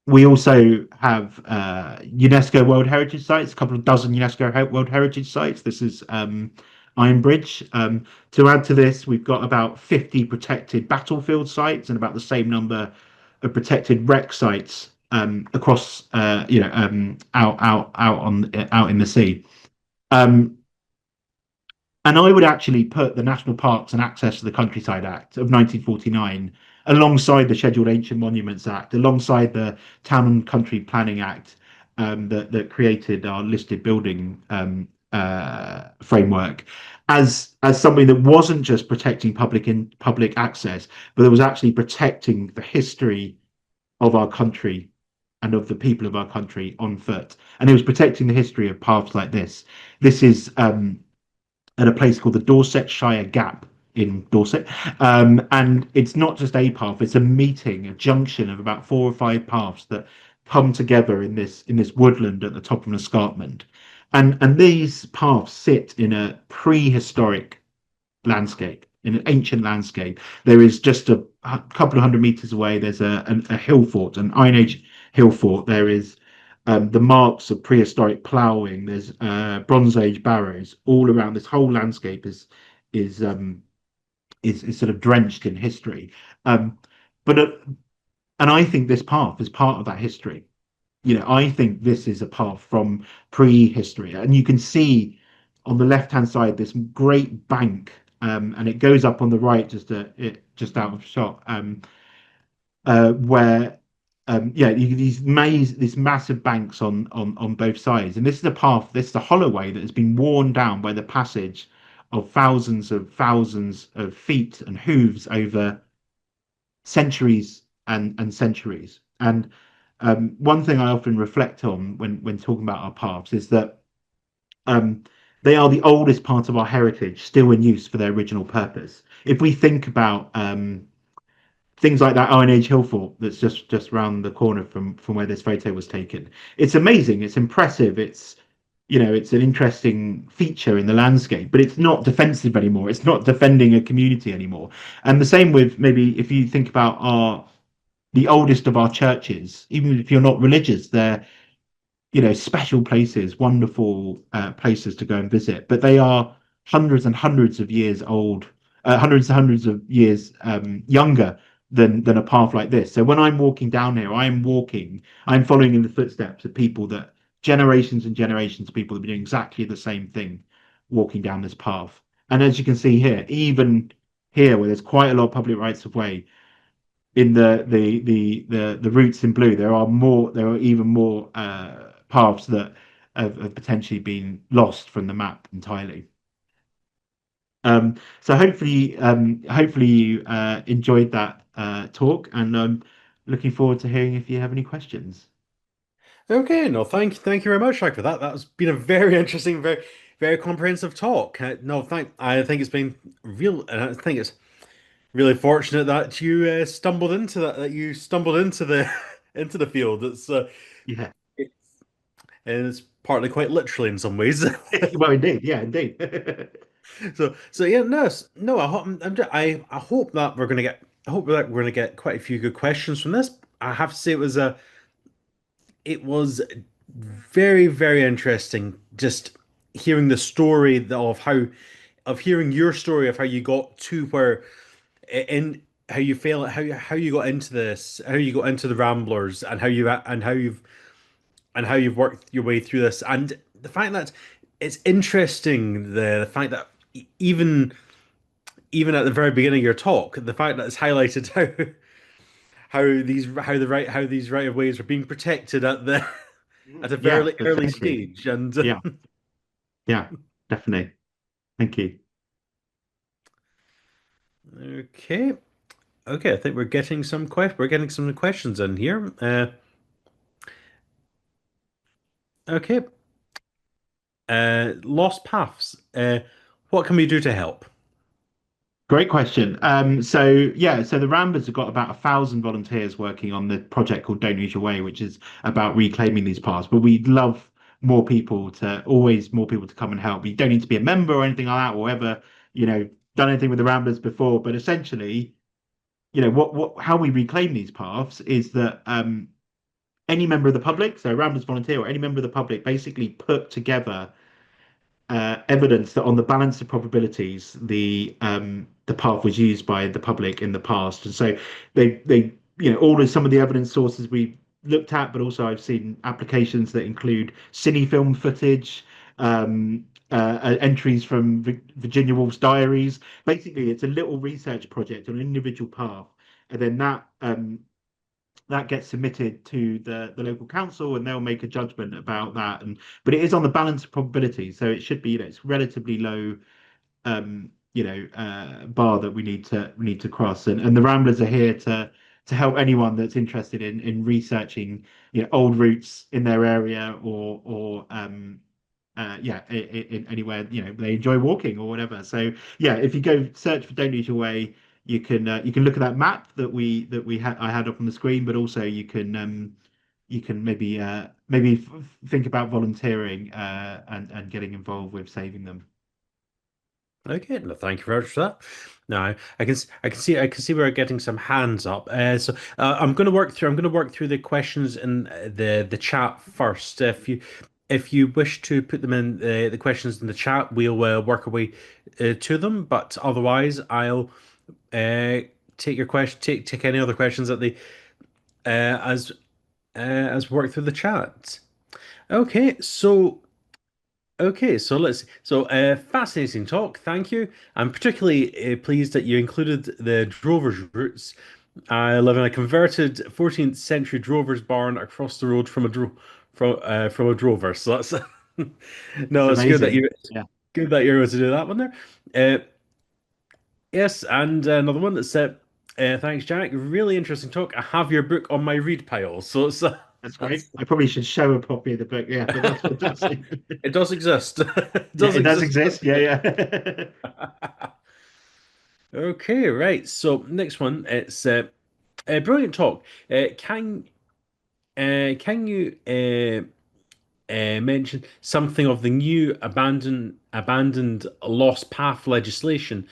We also have UNESCO World Heritage Sites, a couple of dozen UNESCO World Heritage Sites. This is Ironbridge. To add to this, we've got about 50 protected battlefield sites and about the same number of protected wreck sites across, out in the sea. And I would actually put the National Parks and Access to the Countryside Act of 1949 alongside the Scheduled Ancient Monuments Act, alongside the Town and Country Planning Act that created our listed building framework, as something that wasn't just protecting public access, but it was actually protecting the history of our country and of the people of our country on foot. And it was protecting the history of paths like this. This is at a place called the Dorsetshire Gap in Dorset. And it's not just a path, it's a meeting, a junction of about 4 or 5 paths that come together in this woodland at the top of an escarpment. And these paths sit in a prehistoric landscape, in an ancient landscape. There is just a couple of 100 meters away, there's a hill fort, an Iron Age hill fort. There is the marks of prehistoric ploughing. There's Bronze Age barrows all around. This whole landscape is sort of drenched in history. And I think this path is part of that history. I think this is a path from prehistory, and you can see on the left-hand side this great bank, and it goes up on the right just out of shot, where these massive banks on both sides, and this is the path. This is the holloway that has been worn down by the passage of thousands of feet and hooves over centuries and centuries. And one thing I often reflect on when talking about our paths is that they are the oldest part of our heritage, still in use for their original purpose. If we think about things like that Iron Age hill fort that's just around the corner from where this photo was taken, it's amazing, it's impressive, it's an interesting feature in the landscape, but it's not defensive anymore. It's not defending a community anymore. And the same with, maybe if you think about the oldest of our churches, even if you're not religious, they're special places, wonderful places to go and visit, but they are hundreds and hundreds of years old, hundreds and hundreds of years younger than a path like this. So when I'm walking down here, I'm following in the footsteps of people that generations and generations of people have been doing exactly the same thing walking down this path. And as you can see here, even here where there's quite a lot of public rights of way, in the routes in blue, there are even more paths that have potentially been lost from the map entirely. So hopefully you enjoyed that talk, and I'm looking forward to hearing if you have any questions. Okay, no, thank you very much, Jack, for that. That's been a very interesting, very comprehensive talk. No, I think it's been real, and I think it's really fortunate that you stumbled into that you stumbled into the into the field. Yeah. It's and it's partly quite literally in some ways. Well, indeed, yeah, indeed. So yeah, no, I hope that we're gonna get I hope that we're gonna get quite a few good questions from this. I have to say it was very interesting just hearing the story of how of hearing your story of how you got to where in how you fail how you got into this, how you got into the Ramblers, and how you've worked your way through this, and the fact that it's interesting the fact that even at the very beginning of your talk, the fact that it's highlighted how these right of ways are being protected at a Yeah, very early precisely. stage. And Yeah, yeah, definitely. Thank you. okay, okay, I think we're getting some questions in here. Okay, lost paths. What can we do to help? Great question. So the Ramblers have got about 1,000 volunteers working on the project called Don't Lose Your Way, which is about reclaiming these paths. But we'd love more people to come and help. You don't need to be a member or anything like that, or ever, done anything with the Ramblers before. But essentially, how we reclaim these paths is that any member of the public, so a Ramblers volunteer or any member of the public, basically put together evidence that on the balance of probabilities, the path was used by the public in the past, and so they all of some of the evidence sources we looked at, but also I've seen applications that include cine film footage, entries from Virginia Woolf's diaries. Basically, it's a little research project on an individual path, and then that gets submitted to the local council and they'll make a judgment about that. But it is on the balance of probability, so it should be, it's relatively low bar that we need to cross. And the Ramblers are here to help anyone that's interested in researching old routes in their area, or yeah, in anywhere they enjoy walking or whatever. So yeah, if you go search for Don't Lose Your Way, you can look at that map that we had I had up on the screen, but also you can maybe think about volunteering and getting involved with saving them. Okay, no, thank you very much for that. Now I can see we're getting some hands up. I'm going to work through the questions in the chat first. If you wish to put them in the questions in the chat, we'll work our way to them. But otherwise, I'll uh, take your question, take any other questions at the as we work through the chat. Okay, so. Okay, so fascinating talk. Thank you. I'm particularly pleased that you included the drover's roots. I live in a converted 14th century drover's barn across the road from a drover. So that's It's no, amazing. Yeah, good that you're able to do that one there. Uh, yes, and another one that said, thanks, Jack. Really interesting talk. I have your book on my read pile. So it's that's great. that's I probably should show a copy of the book. Yeah, but that's fantastic. it does exist. It Yeah, does it does exist. exist. Yeah, yeah. Okay, right. So next one, it's a brilliant talk. Can you mention something of the new abandoned lost path legislation,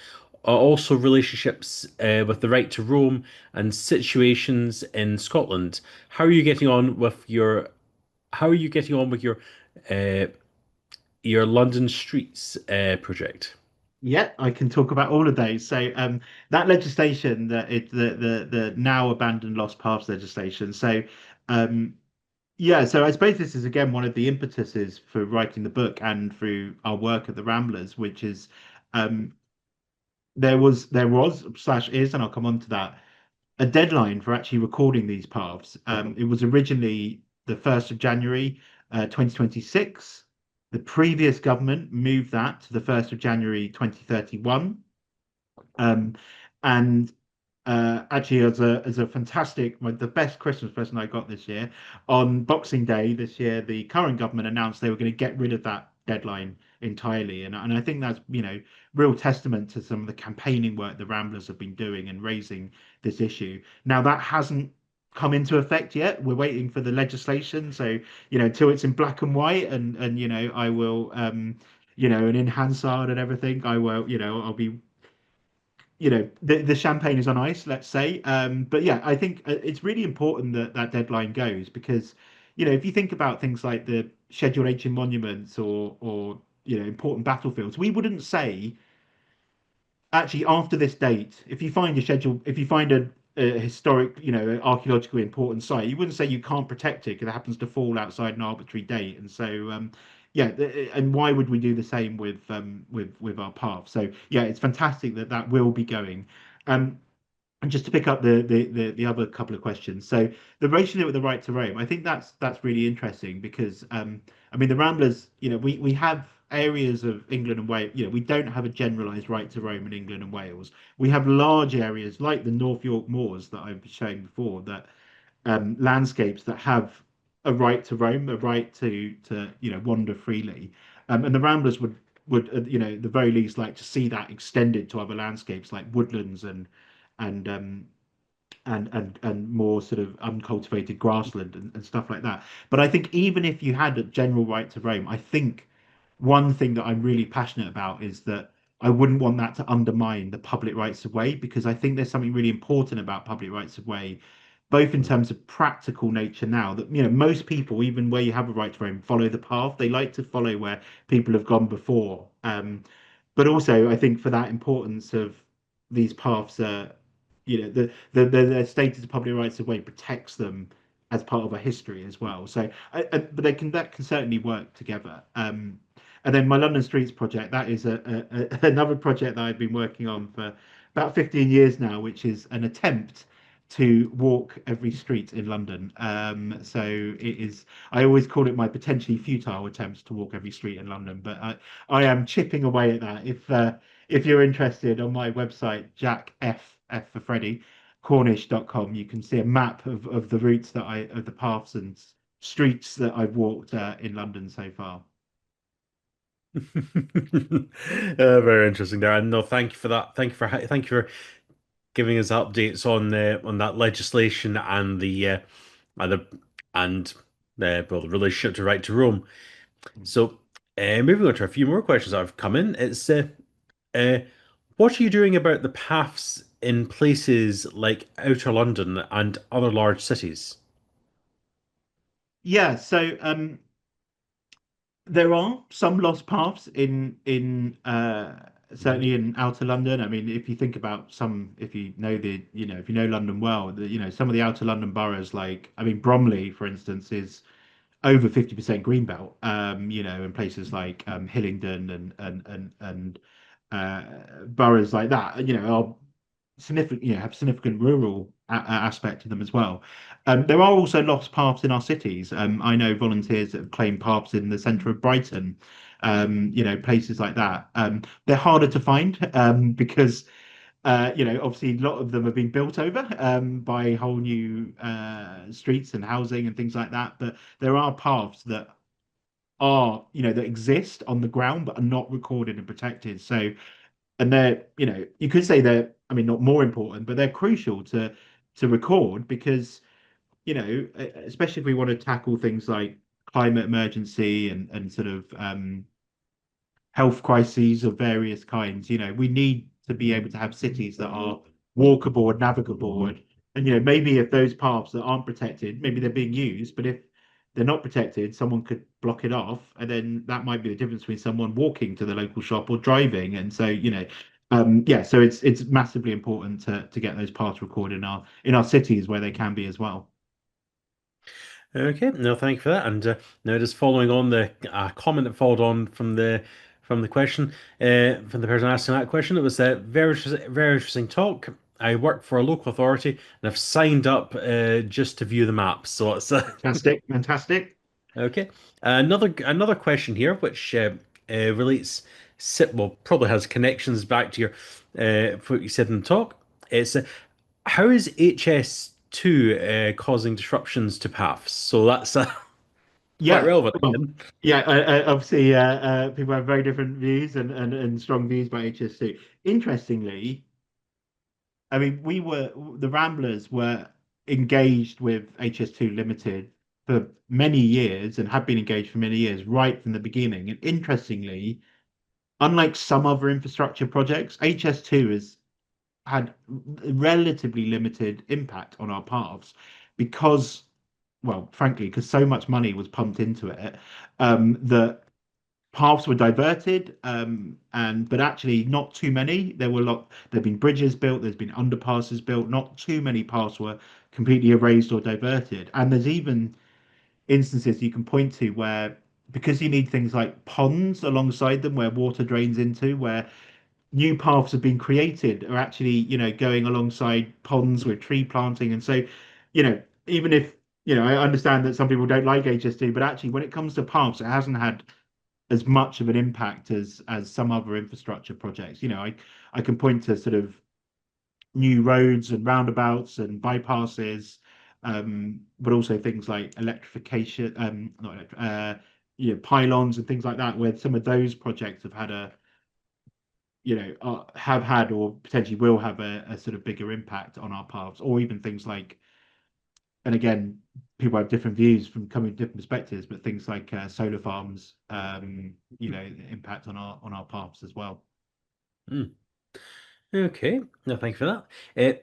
also relationships with the right to roam and situations in Scotland? How are you getting on with uh, your London Streets project? Yeah, I can talk about all of those. So that legislation, the now abandoned lost paths legislation. So um, Yeah, so I suppose this is again one of the impetuses for writing the book and through our work at the Ramblers, which is um, there was slash is, and I'll come on to that, a deadline for actually recording these paths. It was originally the 1st of January, 2026. The previous government moved that to the 1st of January 2031. Um, and actually, as a fantastic, the best Christmas present I got this year, on Boxing Day this year, the current government announced they were going to get rid of that deadline entirely, and I think that's real testament to some of the campaigning work the Ramblers have been doing and raising this issue. Now that hasn't come into effect yet. We're waiting for the legislation, so until it's in black and white, and I will and in Hansard and everything, I will I'll be the champagne is on ice, let's say. But yeah, I think it's really important that that deadline goes because if you think about things like the Schedule H monuments or important battlefields, we wouldn't say actually after this date, if you find a historic, archaeologically important site, you wouldn't say you can't protect it because it happens to fall outside an arbitrary date. And so, yeah, and why would we do the same with our path? So, yeah, it's fantastic that that will be going. Um, and just to pick up the other couple of questions, so the relationship with the right to roam, I think that's really interesting because I mean the Ramblers, we have areas of England and Wales. We don't have a generalised right to roam in England and Wales. We have large areas like the North York Moors that I was showing before, that landscapes that have a right to roam, a right to wander freely, and the Ramblers would at the very least like to see that extended to other landscapes like woodlands and and more sort of uncultivated grassland and stuff like that. But I think even if you had a general right to roam, I think one thing that I'm really passionate about is that I wouldn't want that to undermine the public rights of way, because I think there's something really important about public rights of way, both in terms of practical nature now that most people, even where you have a right to roam, follow the path. They like to follow where people have gone before. But also I think for that importance of these paths the status of public rights of way protects them as part of a history as well. So, but that can certainly work together. And then my London Streets project, that is another project that I've been working on for about 15 years now, which is an attempt to walk every street in London. So it is, I always call it my potentially futile attempts to walk every street in London, but I am chipping away at that. If you're interested, on my website, Jack F for Freddy, Cornish.com, you can see a map of the routes of the paths and streets that I've walked in London so far. Very interesting there. And no, thank you for that. Thank you for giving us updates on that legislation and the and well, the relationship to right to roam. So, moving on to a few more questions that have come in. It's uh, what are you doing about the paths in places like Outer London and other large cities? Yeah, so there are some lost paths in certainly in outer London. I mean, if you think about some, if you know if you know London well, some of the outer London boroughs, like I mean, Bromley, for instance, is over 50% greenbelt. In places like Hillingdon and boroughs like that, are significant, have significant rural aspect to them as well. There are also lost paths in our cities. I know volunteers that have claimed paths in the centre of Brighton, places like that. They're harder to find because obviously a lot of them have been built over by whole new streets and housing and things like that. But there are paths that that exist on the ground but are not recorded and protected. So, and they're, you could say they're, I mean, not more important, but they're crucial to record because, especially if we want to tackle things like climate emergency and sort of health crises of various kinds. We need to be able to have cities that are walkable and navigable. And maybe if those paths that aren't protected, maybe they're being used, but if they're not protected, someone could block it off, and then that might be the difference between someone walking to the local shop or driving. And so, yeah, so it's massively important to get those paths recorded in our cities where they can be as well. Okay, no, thank you for that. And now just following on the comment that followed on from the question from the person asking that question, it was a very interesting talk. I work for a local authority and I've signed up just to view the maps. So it's Fantastic, fantastic. okay. Another question here, which relates, well, probably has connections back to your what you said in the talk. It's how is HS2 causing disruptions to paths? So that's quite Yeah, relevant well, again. yeah. Obviously, people have very different views and strong views about HS2. Interestingly, I mean, the Ramblers were engaged with HS2 Limited for many years and have been engaged for many years, right from the beginning. And interestingly, unlike some other infrastructure projects, HS2 has had relatively limited impact on our paths because, well, frankly, because so much money was pumped into it, that paths were diverted, and but actually not too many. There've been bridges built, there's been underpasses built, not too many paths were completely erased or diverted. And there's even instances you can point to where, because you need things like ponds alongside them where water drains into, where new paths have been created are actually, going alongside ponds with tree planting. And so, even if, I understand that some people don't like HS2, but actually when it comes to paths, it hasn't had as much of an impact as some other infrastructure projects. I can point to sort of new roads and roundabouts and bypasses, but also things like electrification, not electric, pylons and things like that, where some of those projects have had have had or potentially will have a sort of bigger impact on our paths, or even things like, and again, people have different views from coming different perspectives, but things like solar farms, impact on our paths as well. Hmm. Okay, no, thank you for that.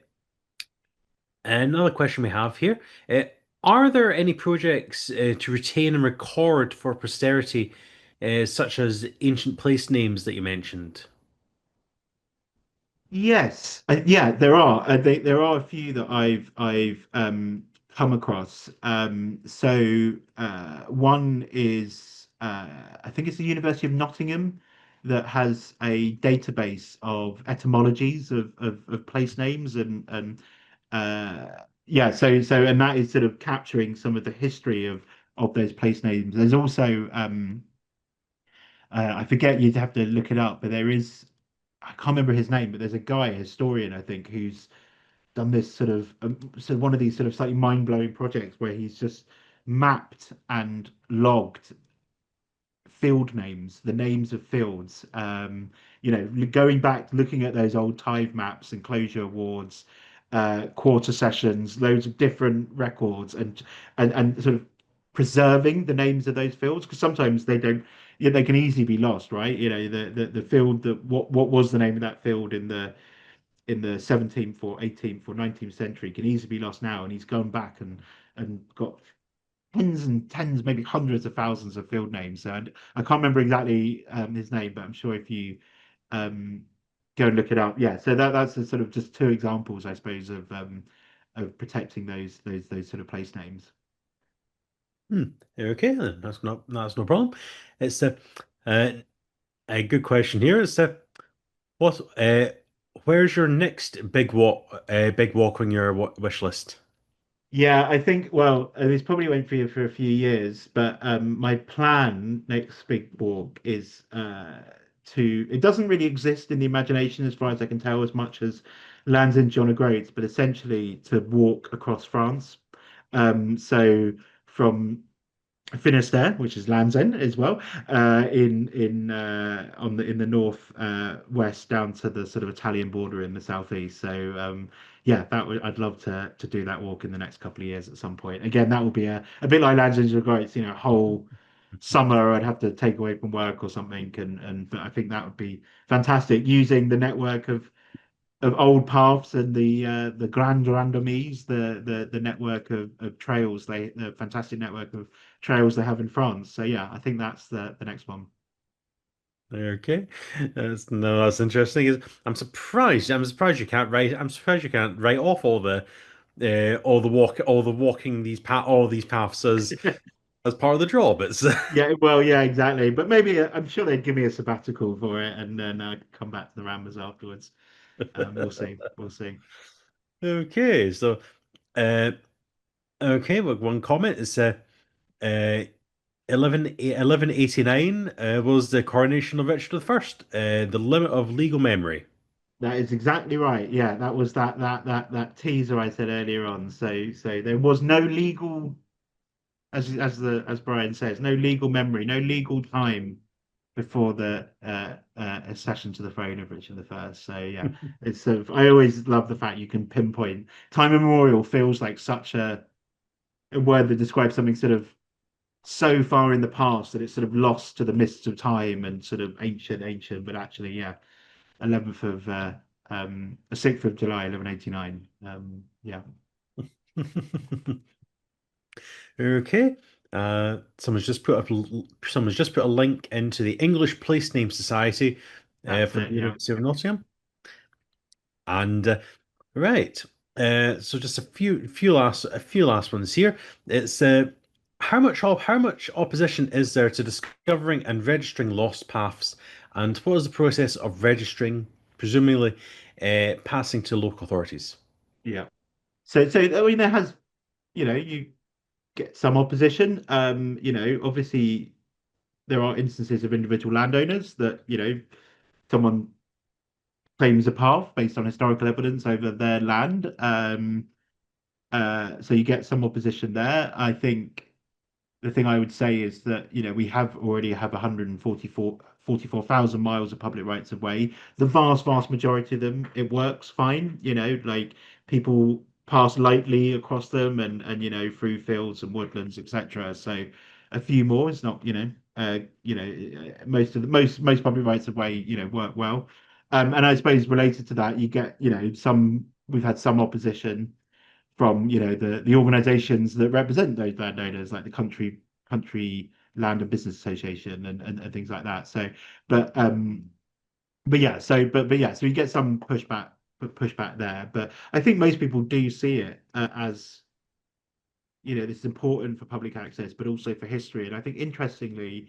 Another question we have here. Uh, are there any projects to retain and record for posterity, such as ancient place names that you mentioned? Yes, yeah, there are. There are a few that I've come across. One is I think it's the University of Nottingham that has a database of etymologies of place names yeah. And that is sort of capturing some of the history of those place names. There's also I forget, you'd have to look it up, but there is, I can't remember his name, but there's a guy, a historian, I think, who's done this so one of these sort of slightly mind-blowing projects where he's just mapped and logged field names, the names of fields. Going back, looking at those old tithe maps, enclosure awards, quarter sessions, loads of different records, and sort of preserving the names of those fields, because sometimes they don't. Yeah, they can easily be lost, right? The field, that what was the name of that field in the 17th or 18th or 19th century can easily be lost now. And he's gone back and got tens and tens, maybe hundreds of thousands of field names. And I can't remember exactly his name, but I'm sure if you um, go and look it up, yeah. So that's a sort of just two examples, I suppose, of protecting those sort of place names. Hmm. Okay, then that's no problem. It's uh, a good question here. It's what where's your next big walk on your wish list? Yeah, I think, well, this probably won't be for a few years, but my plan next big walk is it doesn't really exist in the imagination as far as I can tell, as much as Lands in John O'Groats, but essentially to walk across France. So from Finisterre, which is Land's End as well, in on the in the north west down to the sort of Italian border in the southeast. So yeah, I'd love to do that walk in the next couple of years at some point. Again, that will be a bit like Land's End. It's, a whole summer I'd have to take away from work or something, and but I think that would be fantastic using the network of old paths and the Grand Randomies, the network of trails, the fantastic network of trails they have in France. So yeah, I think that's the next one. Okay, that's interesting. I'm surprised. I'm surprised you can't write. I'm surprised you can't write off all the all the walking all these paths as part of the job. It's Yeah, well, yeah, exactly. But maybe I'm sure they'd give me a sabbatical for it, and then I could come back to the Ramblers afterwards. We'll see. We'll see. okay. So, uh, okay, well, one comment is uh, 1189 was the coronation of Richard I, the limit of legal memory. That is exactly right. Yeah, that was that teaser I said earlier on. So there was no legal, as Brian says, no legal memory, no legal time before the accession to the throne of Richard I. So yeah, it's sort of, I always love the fact you can pinpoint time immemorial feels like such a word that describes something sort of so far in the past that it's sort of lost to the mists of time and sort of ancient, but actually, yeah, 11th of 6th of July, 1189. Yeah, Okay. Someone's just put a link into the English Place Name Society that's for the it. Yeah, University of Nottingham. And right. So just a few last ones here. It's how much opposition is there to discovering and registering lost paths, and what is the process of registering, presumably passing to local authorities? yeah. So I mean, there has, you get some opposition. Obviously there are instances of individual landowners that, someone claims a path based on historical evidence over their land. So you get some opposition there. I think the thing I would say is that, we already have 144,000 miles of public rights of way. The vast majority of them, it works fine. Like people pass lightly across them and through fields and woodlands, etc. So a few more. It's not, most of the most public rights of way, work well. And I suppose related to that, you get, we've had some opposition from the organizations that represent those landowners, like the country land and business association and things like that. So but so you get some pushback there, but I think most people do see it as, this is important for public access, but also for history. And I think interestingly,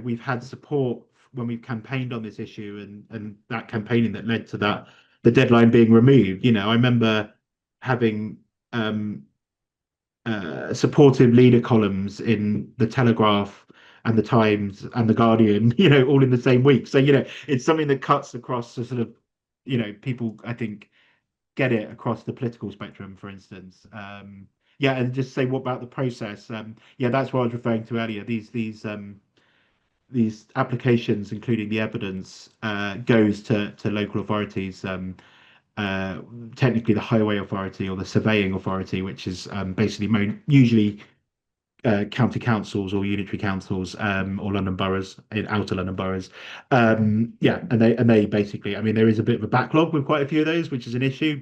we've had support when we've campaigned on this issue, and that campaigning that led to that the deadline being removed. I remember having um, supportive leader columns in the Telegraph and the Times and the Guardian, all in the same week. So, it's something that cuts across the sort of, people, I think, get it across the political spectrum, for instance. Yeah, and just say what about the process? Yeah, that's what I was referring to earlier. These applications, including the evidence, goes to local authorities. Uh, Technically the highway authority or the surveying authority, which is basically usually county councils or unitary councils, or London boroughs, in outer London boroughs. Yeah, and they basically, I mean, there is a bit of a backlog with quite a few of those, which is an issue,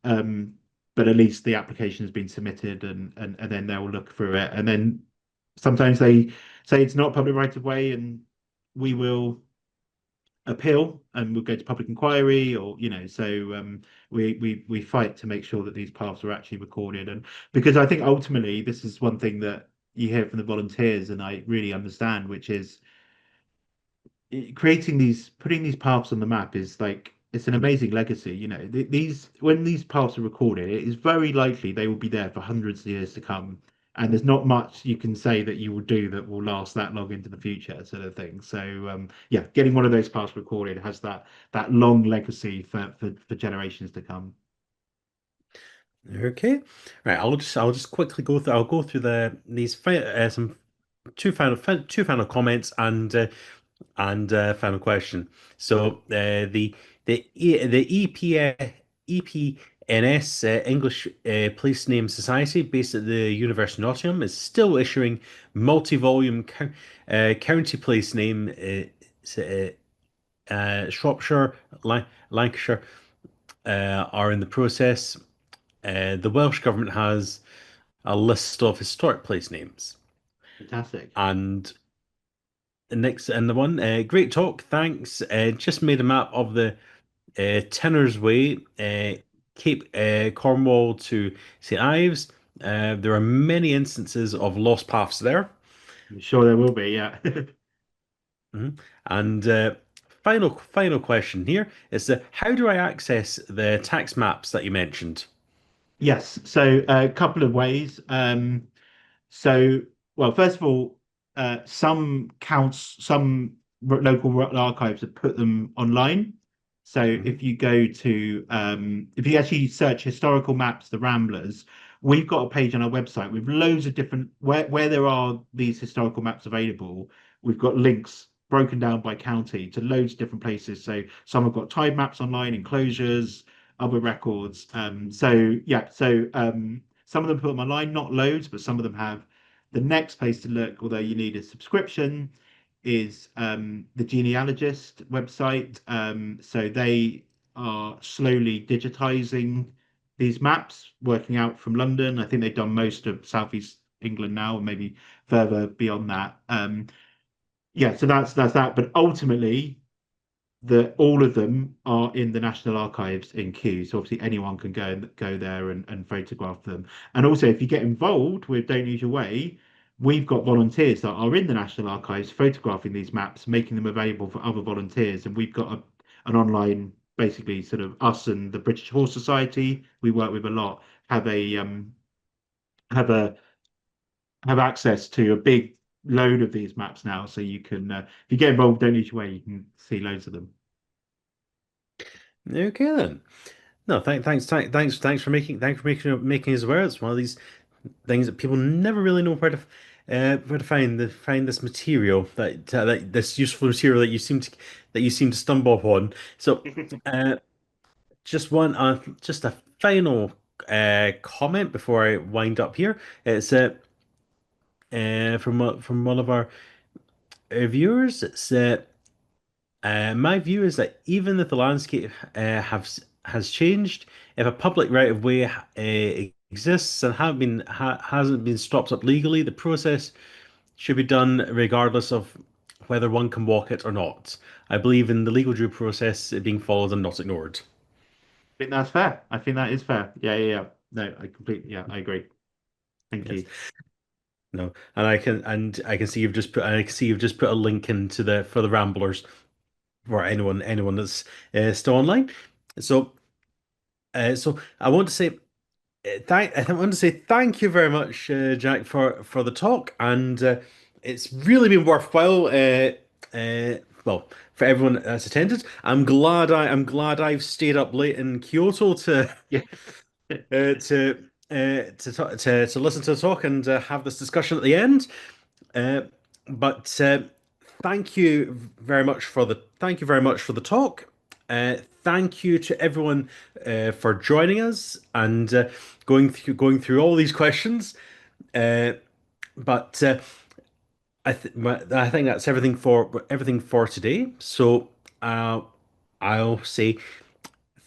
um, but at least the application has been submitted, and then they'll look through it, and then sometimes they say it's not public right of way, and we will appeal and we'll go to public inquiry, or so we fight to make sure that these paths are actually recorded. And because I think ultimately this is one thing that you hear from the volunteers and I really understand, which is putting these paths on the map is like, it's an amazing legacy. These when these paths are recorded, it is very likely they will be there for hundreds of years to come, and there's not much you can say that you will do that will last that long into the future, sort of thing. So yeah, getting one of those paths recorded has that long legacy for generations to come. Okay, right. I'll just quickly go through. I'll go through some two final comments and final question. So the EPNS English Place Name Society, based at the University of Nottingham, is still issuing multi-volume county place name. Shropshire, Lancashire are in the process. The Welsh government has a list of historic place names. Fantastic. And the one, great talk, thanks. Just made a map of the Tinner's Way Cape Cornwall to St. Ives, there are many instances of lost paths there. I'm sure there will be, yeah. Mhm. And final question here is how do I access the tax maps that you mentioned? Yes, so a couple of ways. So, well, first of all, some local archives have put them online. So Hmm. if you actually search historical maps, the Ramblers, we've got a page on our website with loads of different where there are these historical maps available. We've got links broken down by county to loads of different places. So some have got tide maps online, enclosures, other records. Some of them put them online, not loads, but some of them have. The next place to look, although you need a subscription, is the genealogist website. So they are slowly digitizing these maps, working out from London. I think they've done most of Southeast England now, and maybe further beyond that. Yeah, so that's that. But ultimately, all of them are in the National Archives in Kew. So obviously anyone can go there and photograph them. And also, if you get involved with Don't Use Your Way, we've got volunteers that are in the National Archives photographing these maps, making them available for other volunteers. And we've got an online, basically, sort of us and the British Horse Society we work with a lot have a have a have access to a big load of these maps now. So you can, if you get involved, Don't Use Your Way, you can see loads of them. Okay then. No, thanks for making us aware. It's one of these things that people never really know where to find this material that this useful material that you seem to stumble upon. So, uh, just a final comment before I wind up here. It's from one of our viewers. It's my view is that even if the landscape has changed, if a public right of way exists and hasn't been stopped up legally, the process should be done regardless of whether one can walk it or not. I believe in the legal due process being followed and not ignored. Think that's fair. I think that is fair. Yeah, yeah, yeah. No, I agree. Thank Yes. you. No, and I can see you've just put a link into the for the Ramblers for anyone that's still online. So so I want to say. I want to say thank you very much, Jack, for the talk, and it's really been worthwhile. Well, for everyone that's attended, I'm glad I've stayed up late in Kyoto Yeah. uh, to to listen to the talk and have this discussion at the end. Uh, but thank you very much for the talk. Thank you to everyone for joining us and going through all these questions. Uh, but I think that's everything for today. So uh, I'll say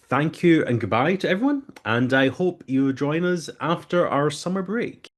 thank you and goodbye to everyone, and I hope you join us after our summer break.